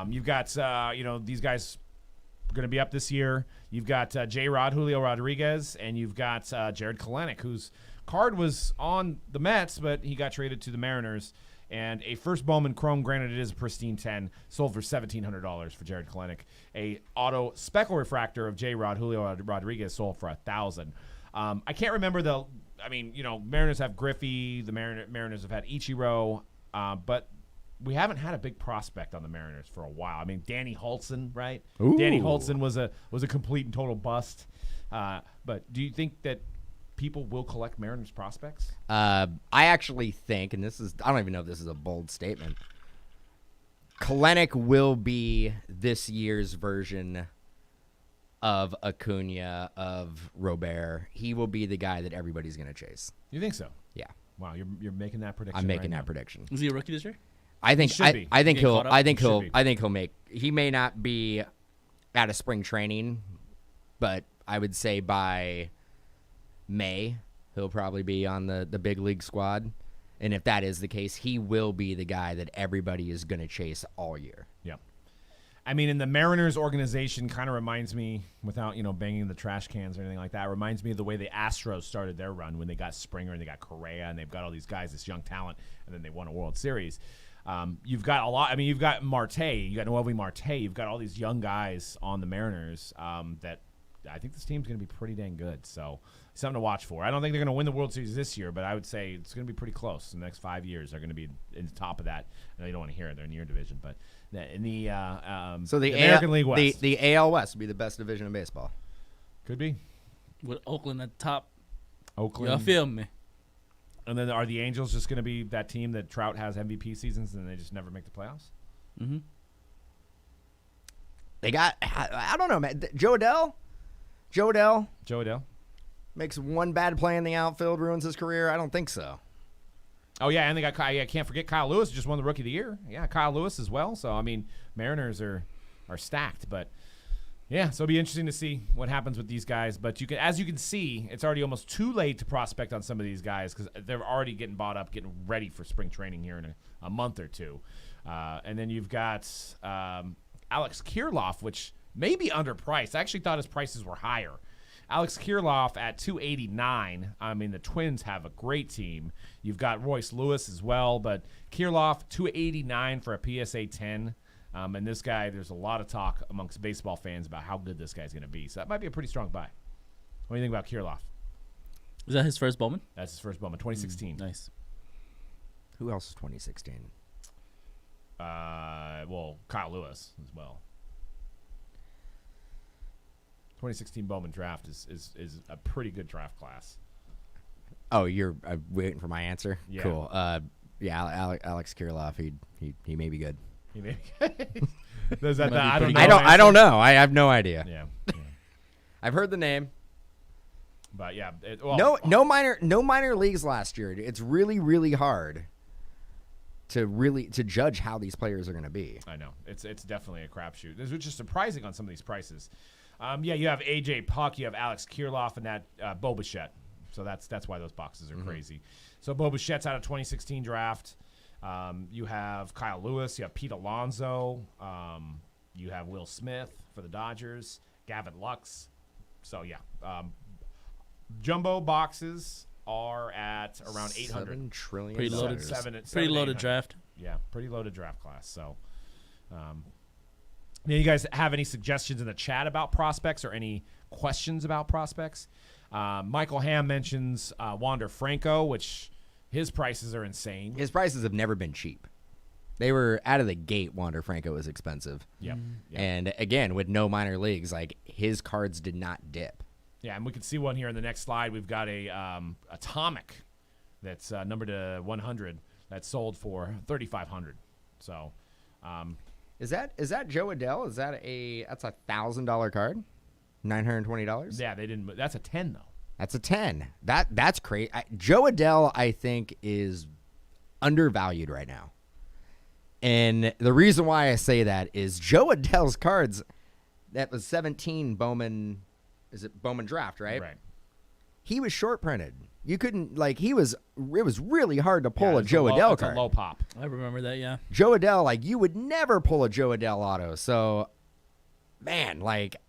You've got these guys are gonna be up this year. You've got J-Rod, Julio Rodriguez, and you've got Jared Kelenic, whose card was on the Mets, but he got traded to the Mariners. And a first Bowman Chrome, granted it is a pristine 10, sold for $1,700 for Jared Kelenic. A auto speckle refractor of J-Rod, Julio Rodriguez, sold for $1,000. I can't remember Mariners have Griffey, the Mariners have had Ichiro, but we haven't had a big prospect on the Mariners for a while. I mean, Danny Hultzen, right? Ooh. Danny Hultzen was a complete and total bust. But do you think that people will collect Mariners prospects? I actually think, and I don't even know if this is a bold statement, Kelenic will be this year's version of Acuna, of Robert. He will be the guy that everybody's going to chase. You think so? Yeah. Wow, you're making that prediction. I'm making right that now. prediction. Is he a rookie this year? I think should be. I think Getting he'll caught up? I think He should he'll be. I think he'll make. He may not be out of spring training, but I would say by May he'll probably be on the big league squad. And if that is the case, he will be the guy that everybody is going to chase all year. Yeah. I mean, in the Mariners organization kind of reminds me, without, banging the trash cans or anything like that, reminds me of the way the Astros started their run when they got Springer and they got Correa and they've got all these guys, this young talent, and then they won a World Series. You've got a lot. I mean, you've got Marte, you got Noelvi Marte, you've got all these young guys on the Mariners that I think this team's going to be pretty dang good. So something to watch for. I don't think they're going to win the World Series this year, but I would say it's going to be pretty close. In the next 5 years, they're going to be in the top of that. I know you don't want to hear it; they're in your division, but in the American League West, the AL West would be the best division of baseball. could be With Oakland at the top. Oakland. Y'all feel me? And then are the Angels just going to be that team that Trout has MVP seasons and they just never make the playoffs? Mm-hmm. They got I don't know, man. Joe Adell makes one bad play in the outfield, ruins his career. I don't think so. Oh, yeah, and they got I can't forget Kyle Lewis just won the Rookie of the Year. Yeah, Kyle Lewis as well. So, I mean, Mariners are stacked. But, yeah, so it'll be interesting to see what happens with these guys. But as you can see, it's already almost too late to prospect on some of these guys because they're already getting bought up, getting ready for spring training here in a month or two. And then you've got Alex Kirilloff, which may be underpriced. I actually thought his prices were higher. Alex Kirilloff at $289. I mean, the Twins have a great team. You've got Royce Lewis as well, but Kirilloff, $289 for a PSA 10. And this guy, there's a lot of talk amongst baseball fans about how good this guy's going to be. So that might be a pretty strong buy. What do you think about Kirilloff? Is that his first Bowman? That's his first Bowman, 2016. Nice. Who else is 2016? Well, Kyle Lewis as well. 2016 Bowman draft is a pretty good draft class. Oh, you're waiting for my answer? Yeah. Cool. Yeah, Alex Kirilloff, he may be good. Is that Might be I don't pretty know. good. I don't know. I have no idea. Yeah. I've heard the name. But yeah, No minor leagues last year. It's really, really hard to judge how these players are going to be. I know it's definitely a crapshoot. This is just surprising on some of these prices. You have AJ Puck, you have Alex Kirilloff, and that Bo Bichette. So that's why those boxes are crazy. So Bo Bichette's out of 2016 draft. You have Kyle Lewis, you have Pete Alonso, you have Will Smith for the Dodgers, Gavin Lux. So yeah, jumbo boxes are at around 800. 7 trillion. Pretty loaded. Pretty Loaded draft. Yeah, pretty loaded draft class. So, you guys have any suggestions in the chat about prospects or any questions about prospects? Michael Ham mentions Wander Franco, which his prices are insane. His prices have never been cheap. They were out of the gate. Wander Franco was expensive. Yep. And again, with no minor leagues, like his cards did not dip. Yeah, and we can see one here in the next slide. We've got a Atomic that's numbered to 100 that's sold for $3,500. So, Is that Joe Adell? That's a $1,000 card? $920? yeah, they didn't. That's a 10 though. That's a 10. That's crazy. Joe Adell, I think, is undervalued right now. And the reason why I say that is Joe Adell's cards, that was 17 Bowman, is it Bowman draft, right? Right. He was short printed. You couldn't, it was really hard to pull Yeah, a Joe Adell it's card. a low pop. I remember that. Yeah. Joe Adell, you would never pull a Joe Adell auto. So, man,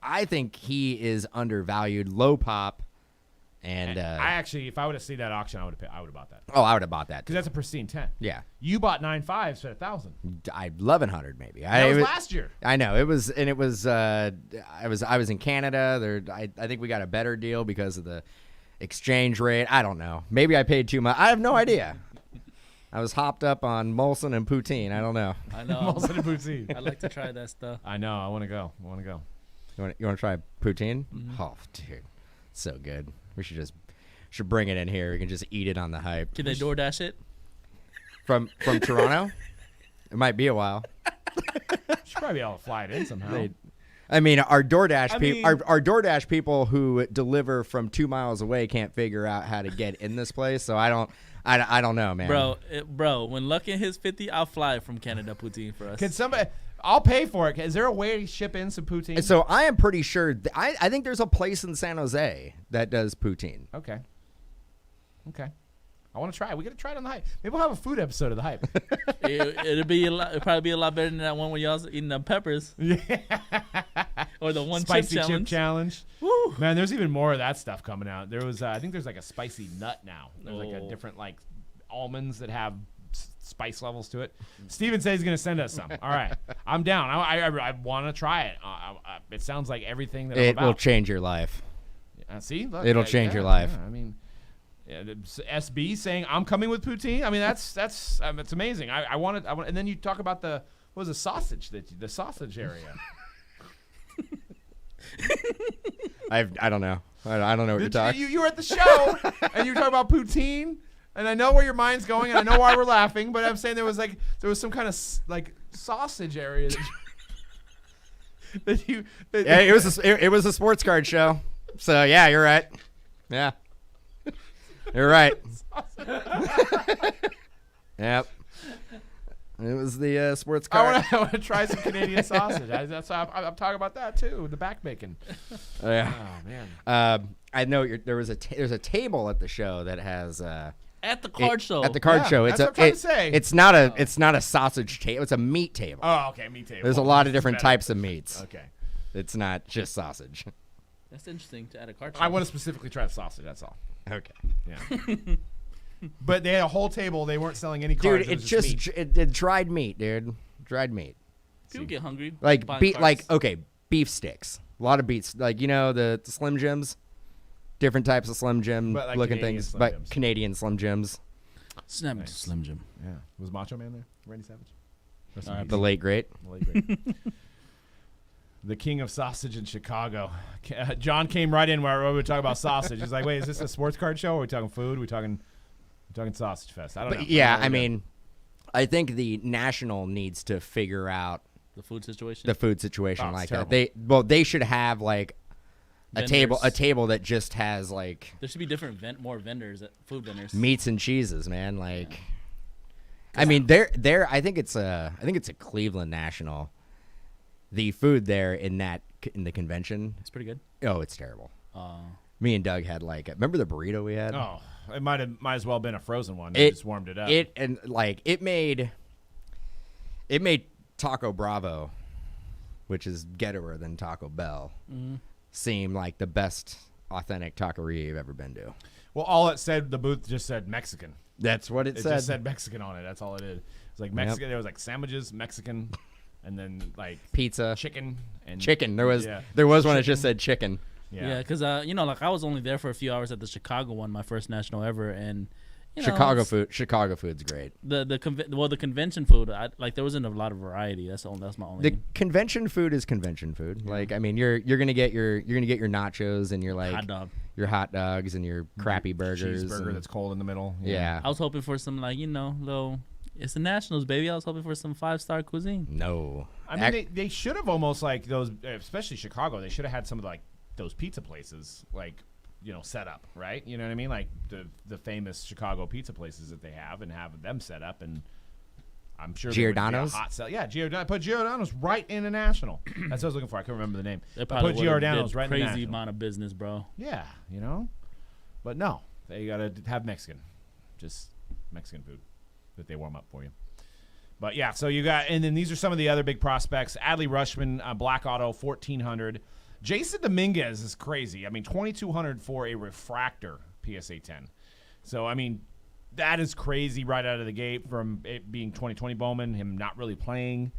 I think he is undervalued, low pop. And I actually, if I would have seen that auction, I would have bought that. I would have bought that. Because that's a pristine 10. Yeah. You bought 9.5s for 1,000. 1,100 maybe. That was last year. I know it was, and it was. I was in Canada. I think we got a better deal because of the exchange rate. I don't know. Maybe I paid too much. I have no idea. I was hopped up on Molson and poutine. I don't know. I know. Molson and poutine. I'd like to try that stuff. I know. I want to go. You want to try poutine? Oh, dude, so good. We should bring it in here. We can just eat it on the hype. Can they DoorDash it? From Toronto? It might be a while. Should probably be able to fly it in somehow. Our DoorDash people who deliver from 2 miles away can't figure out how to get in this place. So I don't know, man. Bro, when Luck hits 50, I'll fly from Canada poutine for us. Can somebody? I'll pay for it. Is there a way to ship in some poutine? So I am pretty sure. I think there's a place in San Jose that does poutine. Okay. I want to try it. We got to try it on the hype. Maybe we'll have a food episode of the hype. It'd probably be a lot better than that one where y'all was eating the peppers. Yeah. Or the one spicy chip challenge. chip challenge. Woo. Man, there's even more of that stuff coming out. There was, I think there's a spicy nut now. There's a different almonds that have spice levels to it. Steven says he's going to send us some. All right. I'm down. I want to try it. It sounds like everything that I'm about. It will change your life. See? Look, It'll change your life. Yeah, I mean, SB saying I'm coming with poutine. I mean, that's it's amazing. I want it. And then you talk about the sausage the sausage area. I don't know. I don't know what you're talking. You were at the show and you were talking about poutine. And I know where your mind's going, and I know why we're laughing. But I'm saying there was some kind of sausage area It was a sports card show. So yeah, you're right. Yeah, you're right. Yep. It was the sports card. I want to try some Canadian sausage. I'm talking about that too. The back bacon. Yeah. Oh man. I know there's a table at the show that has. At the card show. At the card show, that's what I'm trying to say. It's not a sausage table. It's a meat table. Oh, okay, meat table. There's a lot of different types of meats. Okay. It's not just sausage. That's interesting to add a card show. I want to specifically try the sausage. That's all. Okay. Yeah. But they had a whole table. They weren't selling any cards. Dude, it's just it dried meat, dude. Dried meat. People get hungry. Beef sticks. A lot of beef. The Slim Jims. Different types of Slim Jim looking Canadian things, Slim but Jims. Canadian Slim Jims. Snap Nice. Slim Jim. Yeah. Was Macho Man there? Randy Savage? Rest in All right, peace. The late great. The late great. The king of sausage in Chicago. John came right in where we were talking about sausage. He's like, wait, is this a sports card show? Or are we talking food? Are we talking sausage fest? I don't know. Yeah, I mean, I think the National needs to figure out The food situation. the food situation Oh, it's like terrible. that. They should have vendors. table that just has like There should be different more vendors, food vendors. meats and cheeses, man. Like, I mean, they're. I think it's a Cleveland national. The food there in the convention. It's pretty good. Oh, it's terrible. Me and Doug had remember the burrito we had? Oh, it might as well been a frozen one. They just warmed it up. It made Taco Bravo, which is ghettoer than Taco Bell, seem like the best authentic taqueria you've ever been to. Well, all it said, the booth just said Mexican. That's what it It said. just said Mexican on it. That's all it is. It's like Mexican. There was like sandwiches, Mexican, and then like Pizza, chicken, and chicken. There was chicken. one that just said chicken. Yeah, because I was only there for a few hours at the Chicago one, my first national ever, and Chicago food's great. The convention food, there wasn't a lot of variety. That's my only. The convention food is convention food. Yeah. Like, I mean, you're gonna get your nachos and your your hot dogs and your crappy burgers, cheeseburger that's cold in the middle. Yeah. I was hoping for some little. It's the Nationals, baby. I was hoping for some 5-star cuisine. No, I mean they should have almost those, especially Chicago. They should have had some of those pizza places set up, right? You know what I mean? Like the famous Chicago pizza places that they have, and have them set up, and I'm sure Giordano's. Hot sell. Yeah, Giordano. I put Giordano's right in the National. That's what I was looking for. I couldn't remember the name. They I probably put Giordano's right in the crazy National. amount of business, bro. Yeah, but no, they gotta have Mexican, just Mexican food that they warm up for you. But yeah, so you got, and then these are some of the other big prospects. Adley Rushman, Black Auto, 1,400. Jason Dominguez is crazy. I mean, 2,200 for a refractor PSA 10. So, I mean, that is crazy right out of the gate from it being 2020 Bowman, him not really playing.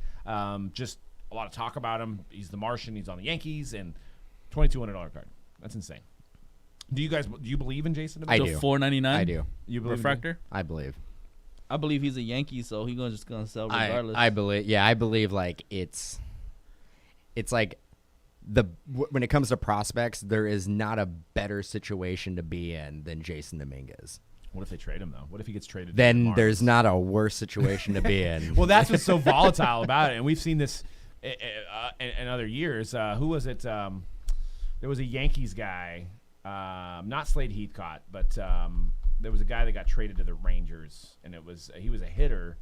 Just a lot of talk about him. He's the Martian. He's on the Yankees, and $2,200 card. That's insane. Do you believe in Jason Dominguez? I do. $4.99. I do. You believe refractor? I believe. I believe he's a Yankee, so he's just gonna sell regardless. I believe. Yeah, I believe it's like when it comes to prospects, there is not a better situation to be in than Jason Dominguez. What if they trade him, though? What if he gets traded? Then there's not a worse situation to be in. Well, that's what's so volatile about it, and we've seen this in other years. Who was it? There was a Yankees guy, not Slade Heathcott, but there was a guy that got traded to the Rangers, and he was a hitter.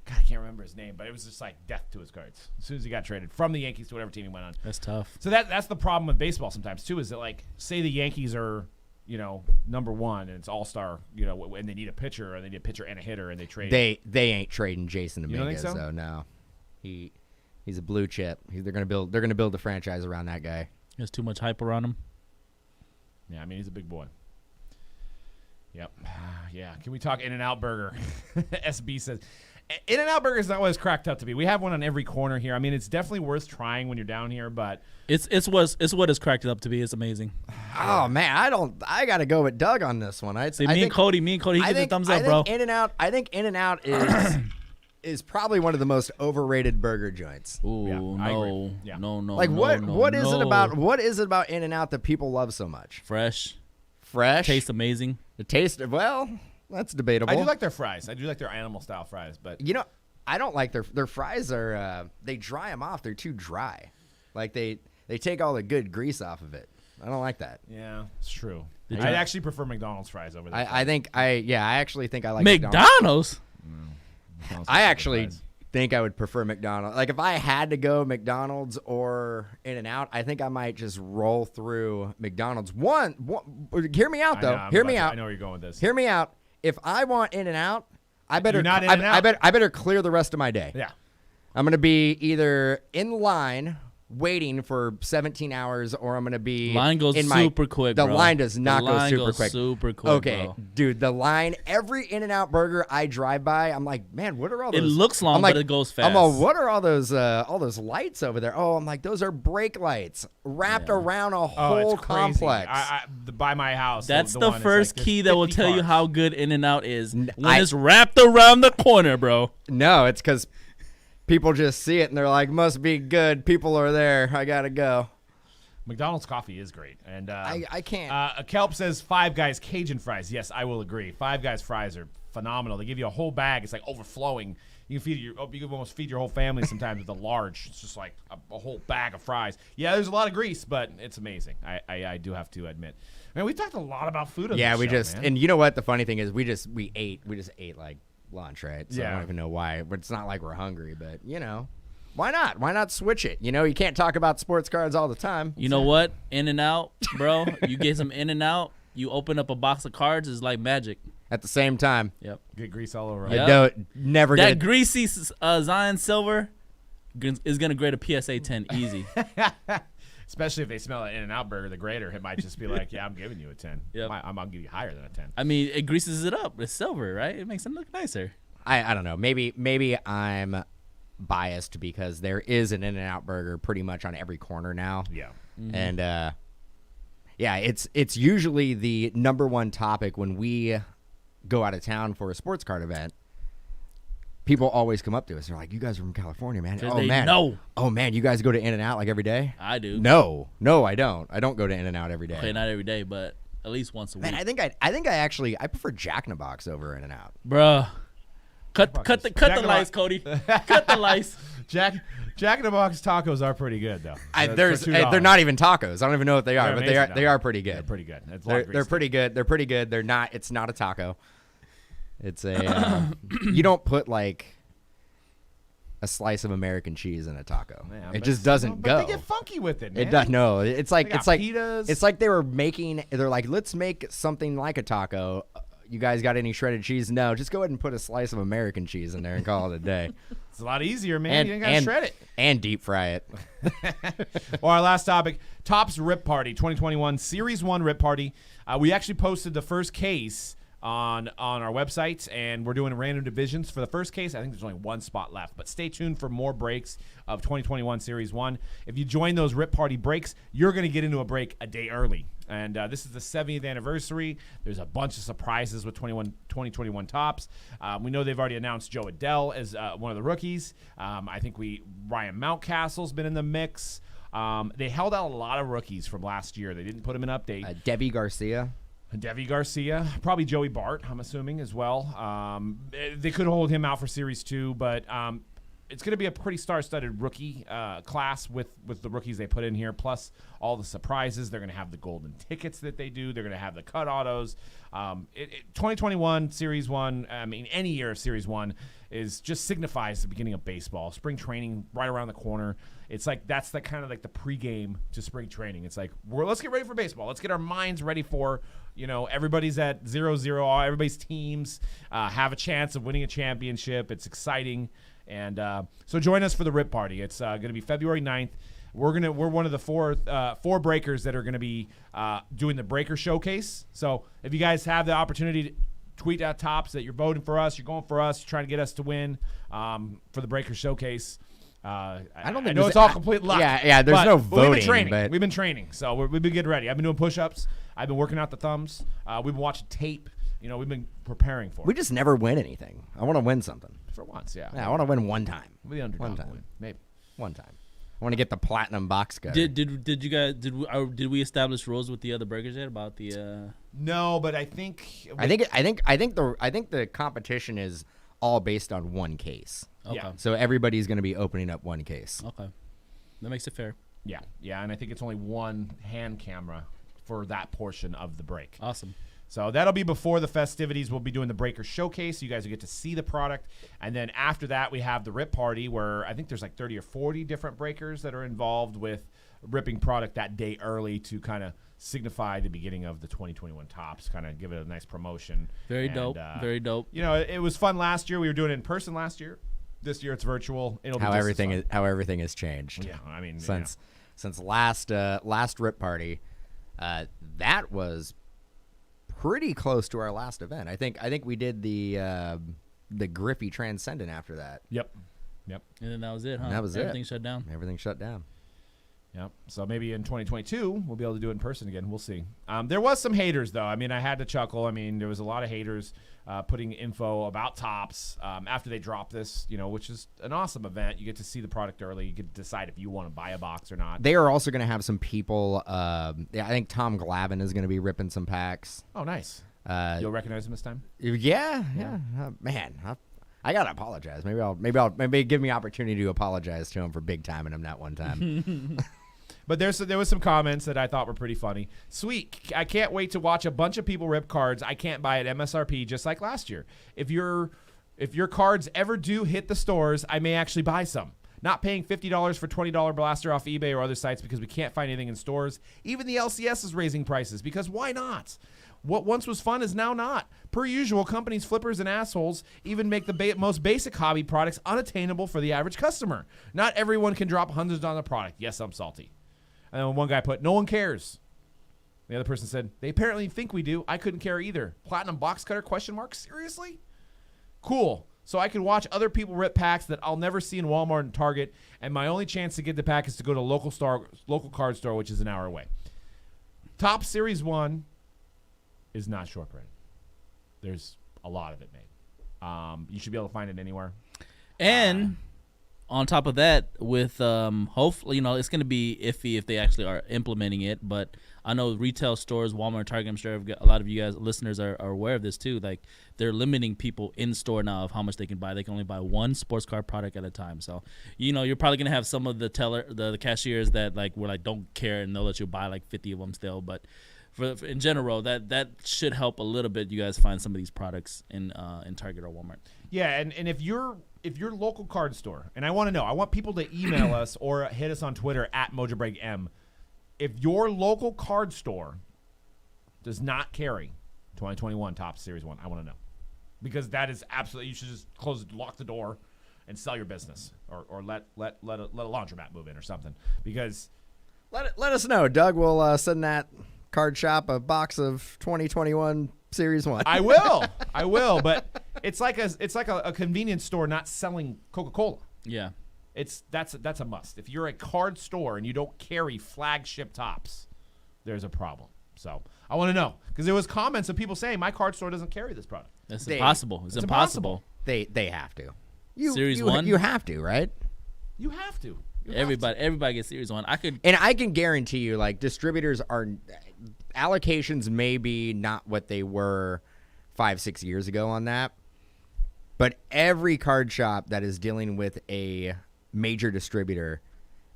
God, I can't remember his name, but it was just like death to his cards as soon as he got traded from the Yankees to whatever team he went on. That's tough. So that's the problem with baseball sometimes too, is that say the Yankees are number one and it's all-star, and they need a pitcher, or they need a pitcher and a hitter, and they trade. They ain't trading Jason Dominguez, so? though. No, he's a blue chip. They're gonna build the franchise around that guy. There's too much hype around him. Yeah, I mean, he's a big boy. Yep. Yeah. Can we talk In-N-Out Burger? SB says, In-N-Out Burger is not what it's cracked up to be. We have one on every corner here. I mean, it's definitely worth trying when you're down here, but it's what it's cracked it up to be. It's amazing. Oh man, I gotta go with Doug on this one. Me and Cody, he gets a thumbs up, bro. I think In-N-Out is probably one of the most overrated burger joints. Ooh, Yeah, I agree. Yeah. no. Like what is it about In-N-Out that people love so much? Fresh, tastes amazing. The taste, well, that's debatable. I do like their fries. I do like their animal style fries, but I don't like their fries are they dry them off. They're too dry. Like they take all the good grease off of it. I don't like that. yeah, it's true. Did I you- actually prefer McDonald's fries over there. I actually think I like McDonald's. I actually think I would prefer McDonald's. Like if I had to go McDonald's or In-N-Out, I think I might just roll through McDonald's. One hear me out though. Hear me out. I know where you're going with this. Hear me out. If I want In-N-Out, I better You're not In-N-Out? I better clear the rest of my day. Yeah. I'm going to be either in line waiting for 17 hours, or I'm going to be Line goes super quick, The bro. line does not The line go super goes quick. super quick, Okay, bro. dude, the line, every In-N-Out burger I drive by, I'm like, man, what are all those? It looks long, I'm like, but it goes fast. I'm like, what are all those lights over there? Oh, I'm like, those are brake lights wrapped around a Oh, whole it's crazy. complex. By my house. That's the one is first like, key there's that will 50 tell you cars. how good In-N-Out is. When I- it's wrapped around the corner, bro. No, it's because people just see it and they're like, must be good. People are there. I got to go. McDonald's coffee is great, and I can't. Kelp says Five Guys Cajun fries. Yes, I will agree. Five Guys fries are phenomenal. They give you a whole bag. It's like overflowing. You can almost feed your whole family sometimes with a large. It's just like a whole bag of fries. Yeah, there's a lot of grease, but it's amazing. I do have to admit. Man, we talked a lot about food on this show, man. And you know what? The funny thing is, we just ate like lunch, right? So I Yeah. don't even know why, but it's not like we're hungry. But why not? Why not switch it? You can't talk about sports cards all the time. You know what? In-N-Out, bro. You get some In-N-Out. You open up a box of cards. It's like magic. At the same time, Yep. Get grease all over. Yep. I don't never That get. greasy Zion Silver is gonna grade a PSA 10 easy. Especially if they smell an In-N-Out burger, the grader, it might just be like, yeah, I'm giving you a 10. Yep. I'll give you higher than a 10. I mean, it greases it up. It's silver, right? It makes it look nicer. I don't know. Maybe I'm biased because there is an In-N-Out burger pretty much on every corner now. Yeah. And yeah, it's usually the number one topic when we go out of town for a sports card event. People always come up to us. They're like, "You guys are from California, man. 'Cause Oh they man, know. oh man, you guys go to In-N-Out like every day?" I do. No, I don't. I don't go to In-N-Out every day. Okay, not every day, but at least once a week. Man, I think I prefer Jack in the Box over In-N-Out. Bruh. Cut the Jack in the lights, Box. Cody. Cut the lights. Jack in the Box tacos are pretty good, though. They're not even tacos. I don't even know what they are, They're but amazing, they though. are pretty good. They're pretty good. It's a lot of They're grease pretty good. They're pretty good. They're not. It's not a taco. It's a. You don't put like a slice of American cheese in a taco. Man, it but just doesn't but go. They get funky with it, man. It does. No, it's like They got it's like pitas. it's like they were making. They're like, let's make something like a taco. You guys got any shredded cheese? No, just go ahead and put a slice of American cheese in there and call it a day. It's a lot easier, man. You ain't got to shred it. And deep fry it. Well, our last topic, Topps Rip Party 2021 Series 1 Rip Party. We actually posted the first case on our website, and we're doing random divisions for the first case. I think there's only one spot left, but stay tuned for more breaks of 2021 Series 1. If you join those Rip Party breaks, you're going to get into a break a day early. And this is the 70th anniversary. There's a bunch of surprises with 2021 Topps. We know they've already announced Joe Adell as one of the rookies. I think Ryan Mountcastle's been in the mix. They held out a lot of rookies from last year. They didn't put them in update. Debbie Garcia. Debbie Garcia, probably Joey Bart, I'm assuming, as well. They could hold him out for Series 2, but it's going to be a pretty star-studded rookie class with the rookies they put in here, plus all the surprises. They're going to have the golden tickets that they do. They're going to have the cut autos. 2021 Series 1, I mean, any year of Series 1 just signifies the beginning of baseball. Spring training right around the corner. It's like that's the kind of like the pregame to spring training. It's like, let's get ready for baseball. Let's get our minds ready for, everybody's at 0-0. Everybody's teams have a chance of winning a championship. It's exciting. And so join us for the Rip Party. It's going to be February 9th. We're one of the four breakers that are going to be doing the Breaker Showcase. So if you guys have the opportunity to tweet at Topps that you're voting for us, you're going for us, you're trying to get us to win for the Breaker Showcase. I know it's all complete luck. Yeah. There's no voting. We've been training, so we've been getting ready. I've been doing push-ups. I've been working out the thumbs. We've been watching tape. We've been preparing for it. We just never win anything. I want to win something. For once, yeah. Yeah, I want to win one time. We'll be underdog. One time. Win, maybe. One time. I want to get the platinum box cutter. Did you guys did we establish rules with the other burgers yet about the? No, but I think the competition is all based on one case. Okay. Yeah. So everybody's going to be opening up one case. Okay, that makes it fair. Yeah, and I think it's only one hand camera for that portion of the break. Awesome. So that'll be before the festivities. We'll be doing the Breaker Showcase. You guys will get to see the product. And then after that, we have the Rip Party, where I think there's like 30 or 40 different breakers that are involved with ripping product that day early to kind of signify the beginning of the 2021 Topps, kind of give it a nice promotion. Very dope. Very dope. It was fun last year. We were doing it in person last year. This year it's virtual. It'll be How just everything as is how everything has changed. Yeah, I mean, since last Rip Party, that was pretty close to our last event. I think we did the Griffey Transcendent after that. Yep. And then that was it, huh? And that was Everything it. shut down. Everything shut down. Yep. So maybe in 2022 we'll be able to do it in person again. We'll see. There was some haters though. I mean, I had to chuckle. I mean, there was a lot of haters putting info about Topps after they dropped this. Which is an awesome event. You get to see the product early. You get to decide if you want to buy a box or not. They are also going to have some people. I think Tom Glavine is going to be ripping some packs. Oh, nice. You'll recognize him this time. Yeah. Man, I gotta apologize. Maybe give me opportunity to apologize to him for big time and him that one time. But there was some comments that I thought were pretty funny. Sweet. I can't wait to watch a bunch of people rip cards I can't buy at MSRP just like last year. If your cards ever do hit the stores, I may actually buy some. Not paying $50 for $20 blaster off eBay or other sites because we can't find anything in stores. Even the LCS is raising prices because why not? What once was fun is now not. Per usual, companies, flippers, and assholes even make the most basic hobby products unattainable for the average customer. Not everyone can drop hundreds on a product. Yes, I'm salty. And then one guy put, no one cares. The other person said, they apparently think we do. I couldn't care either. Platinum box cutter, question mark? Seriously? Cool. So I can watch other people rip packs that I'll never see in Walmart and Target, and my only chance to get the pack is to go to a local card store, which is an hour away. Top Series 1 is not short printed. There's a lot of it made. You should be able to find it anywhere. And on top of that, with hopefully, it's going to be iffy if they actually are implementing it. But I know retail stores, Walmart, Target, I'm sure a lot of you guys, listeners, are aware of this too. Like they're limiting people in store now of how much they can buy. They can only buy one sports card product at a time. So you're probably going to have some of the cashiers that don't care, and they'll let you buy like 50 of them still. But in general, that should help a little bit. You guys find some of these products in Target or Walmart. Yeah, and if your local card store, and I want people to email us or hit us on Twitter at MojobreakM. If your local card store does not carry 2021 Top Series 1, I want to know. Because that is absolutely, you should just lock the door and sell your business, or let a laundromat move in or something. Because let us know. Doug will send that card shop a box of 2021 Series 1. I will, but it's like a convenience store not selling Coca-Cola. Yeah. That's a must. If you're a card store and you don't carry flagship tops, there's a problem. So I want to know, because there was comments of people saying my card store doesn't carry this product. That's impossible. It's impossible. They have to. Series 1? You have to, right? You have to. Everybody gets Series 1. I can guarantee you, like, distributors are allocations may be not what they were 5-6 years ago on that, but every card shop that is dealing with a major distributor,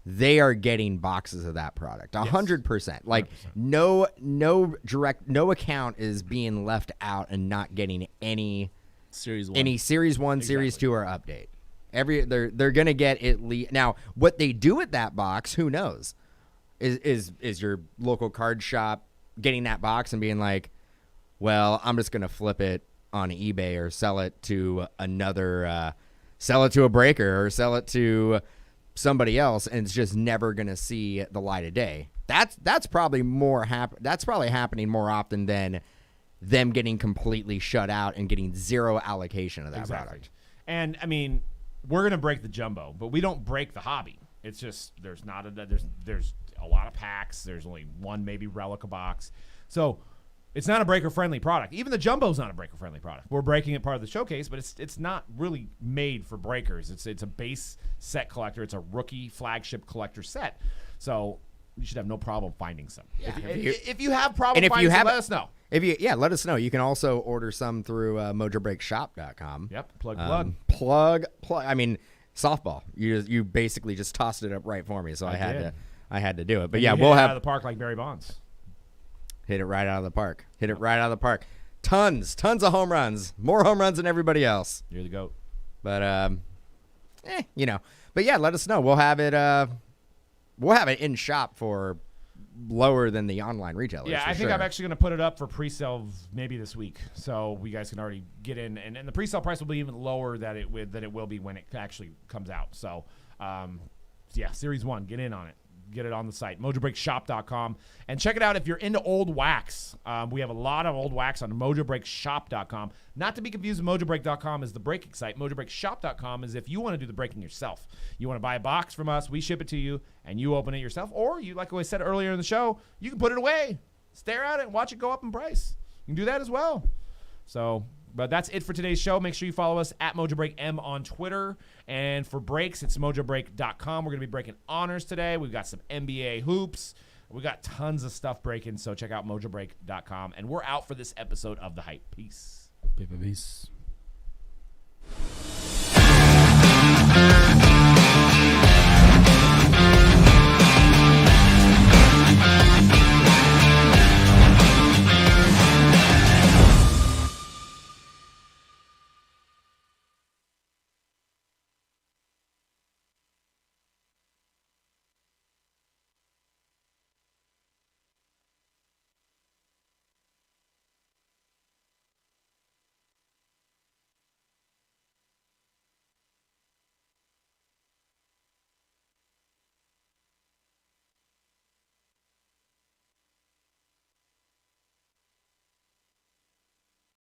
they are getting boxes of that product 100%. Like 100%. No account is being left out and not getting any Series 1, exactly. Series 2 or update. They're gonna get at least. Now, what they do with that box, who knows? Is your local card shop getting that box and being like, well, I'm just gonna flip it on eBay or sell it to another, sell it to a breaker or sell it to somebody else, and it's just never gonna see the light of day. That's probably that's probably happening more often than them getting completely shut out and getting zero allocation of that product. And I mean, we're gonna break the jumbo, but we don't break the hobby. It's just there's a lot of packs. There's only one maybe Relica box, so it's not a breaker-friendly product. Even the jumbo's not a breaker-friendly product. We're breaking it part of the showcase, but it's not really made for breakers. It's a base set collector. It's a rookie flagship collector set. So you should have no problem finding some. Yeah. If you have problems finding some, let us know. Let us know. You can also order some through mojobreakshop.com. Yep. Plug. I mean, softball. You basically just tossed it up right for me, so I had to do it. But yeah, we'll have out of the park like Barry Bonds. Hit it right out of the park. Tons of home runs. More home runs than everybody else. You're the GOAT. But But yeah, let us know. We'll have it in shop for lower than the online retailers. Yeah, I think I'm actually going to put it up for pre-sale maybe this week, so you guys can already get in, and the pre-sale price will be even lower than it will be when it actually comes out. So, yeah, Series 1, get in on it. Get it on the site, mojobreakshop.com, and check it out if you're into old wax. We have a lot of old wax on mojobreakshop.com. Not to be confused with mojobreak.com is the breaking site. Mojobreakshop.com is if you want to do the breaking yourself. You want to buy a box from us, we ship it to you, and you open it yourself. Or, you, like I said earlier in the show, you can put it away, stare at it, and watch it go up in price. You can do that as well. So, but that's it for today's show. Make sure you follow us at MojobreakM on Twitter. And for breaks, it's mojobreak.com. We're going to be breaking honors today. We've got some NBA hoops. We got tons of stuff breaking, so check out mojobreak.com. And we're out for this episode of The Hype. Peace. Peace.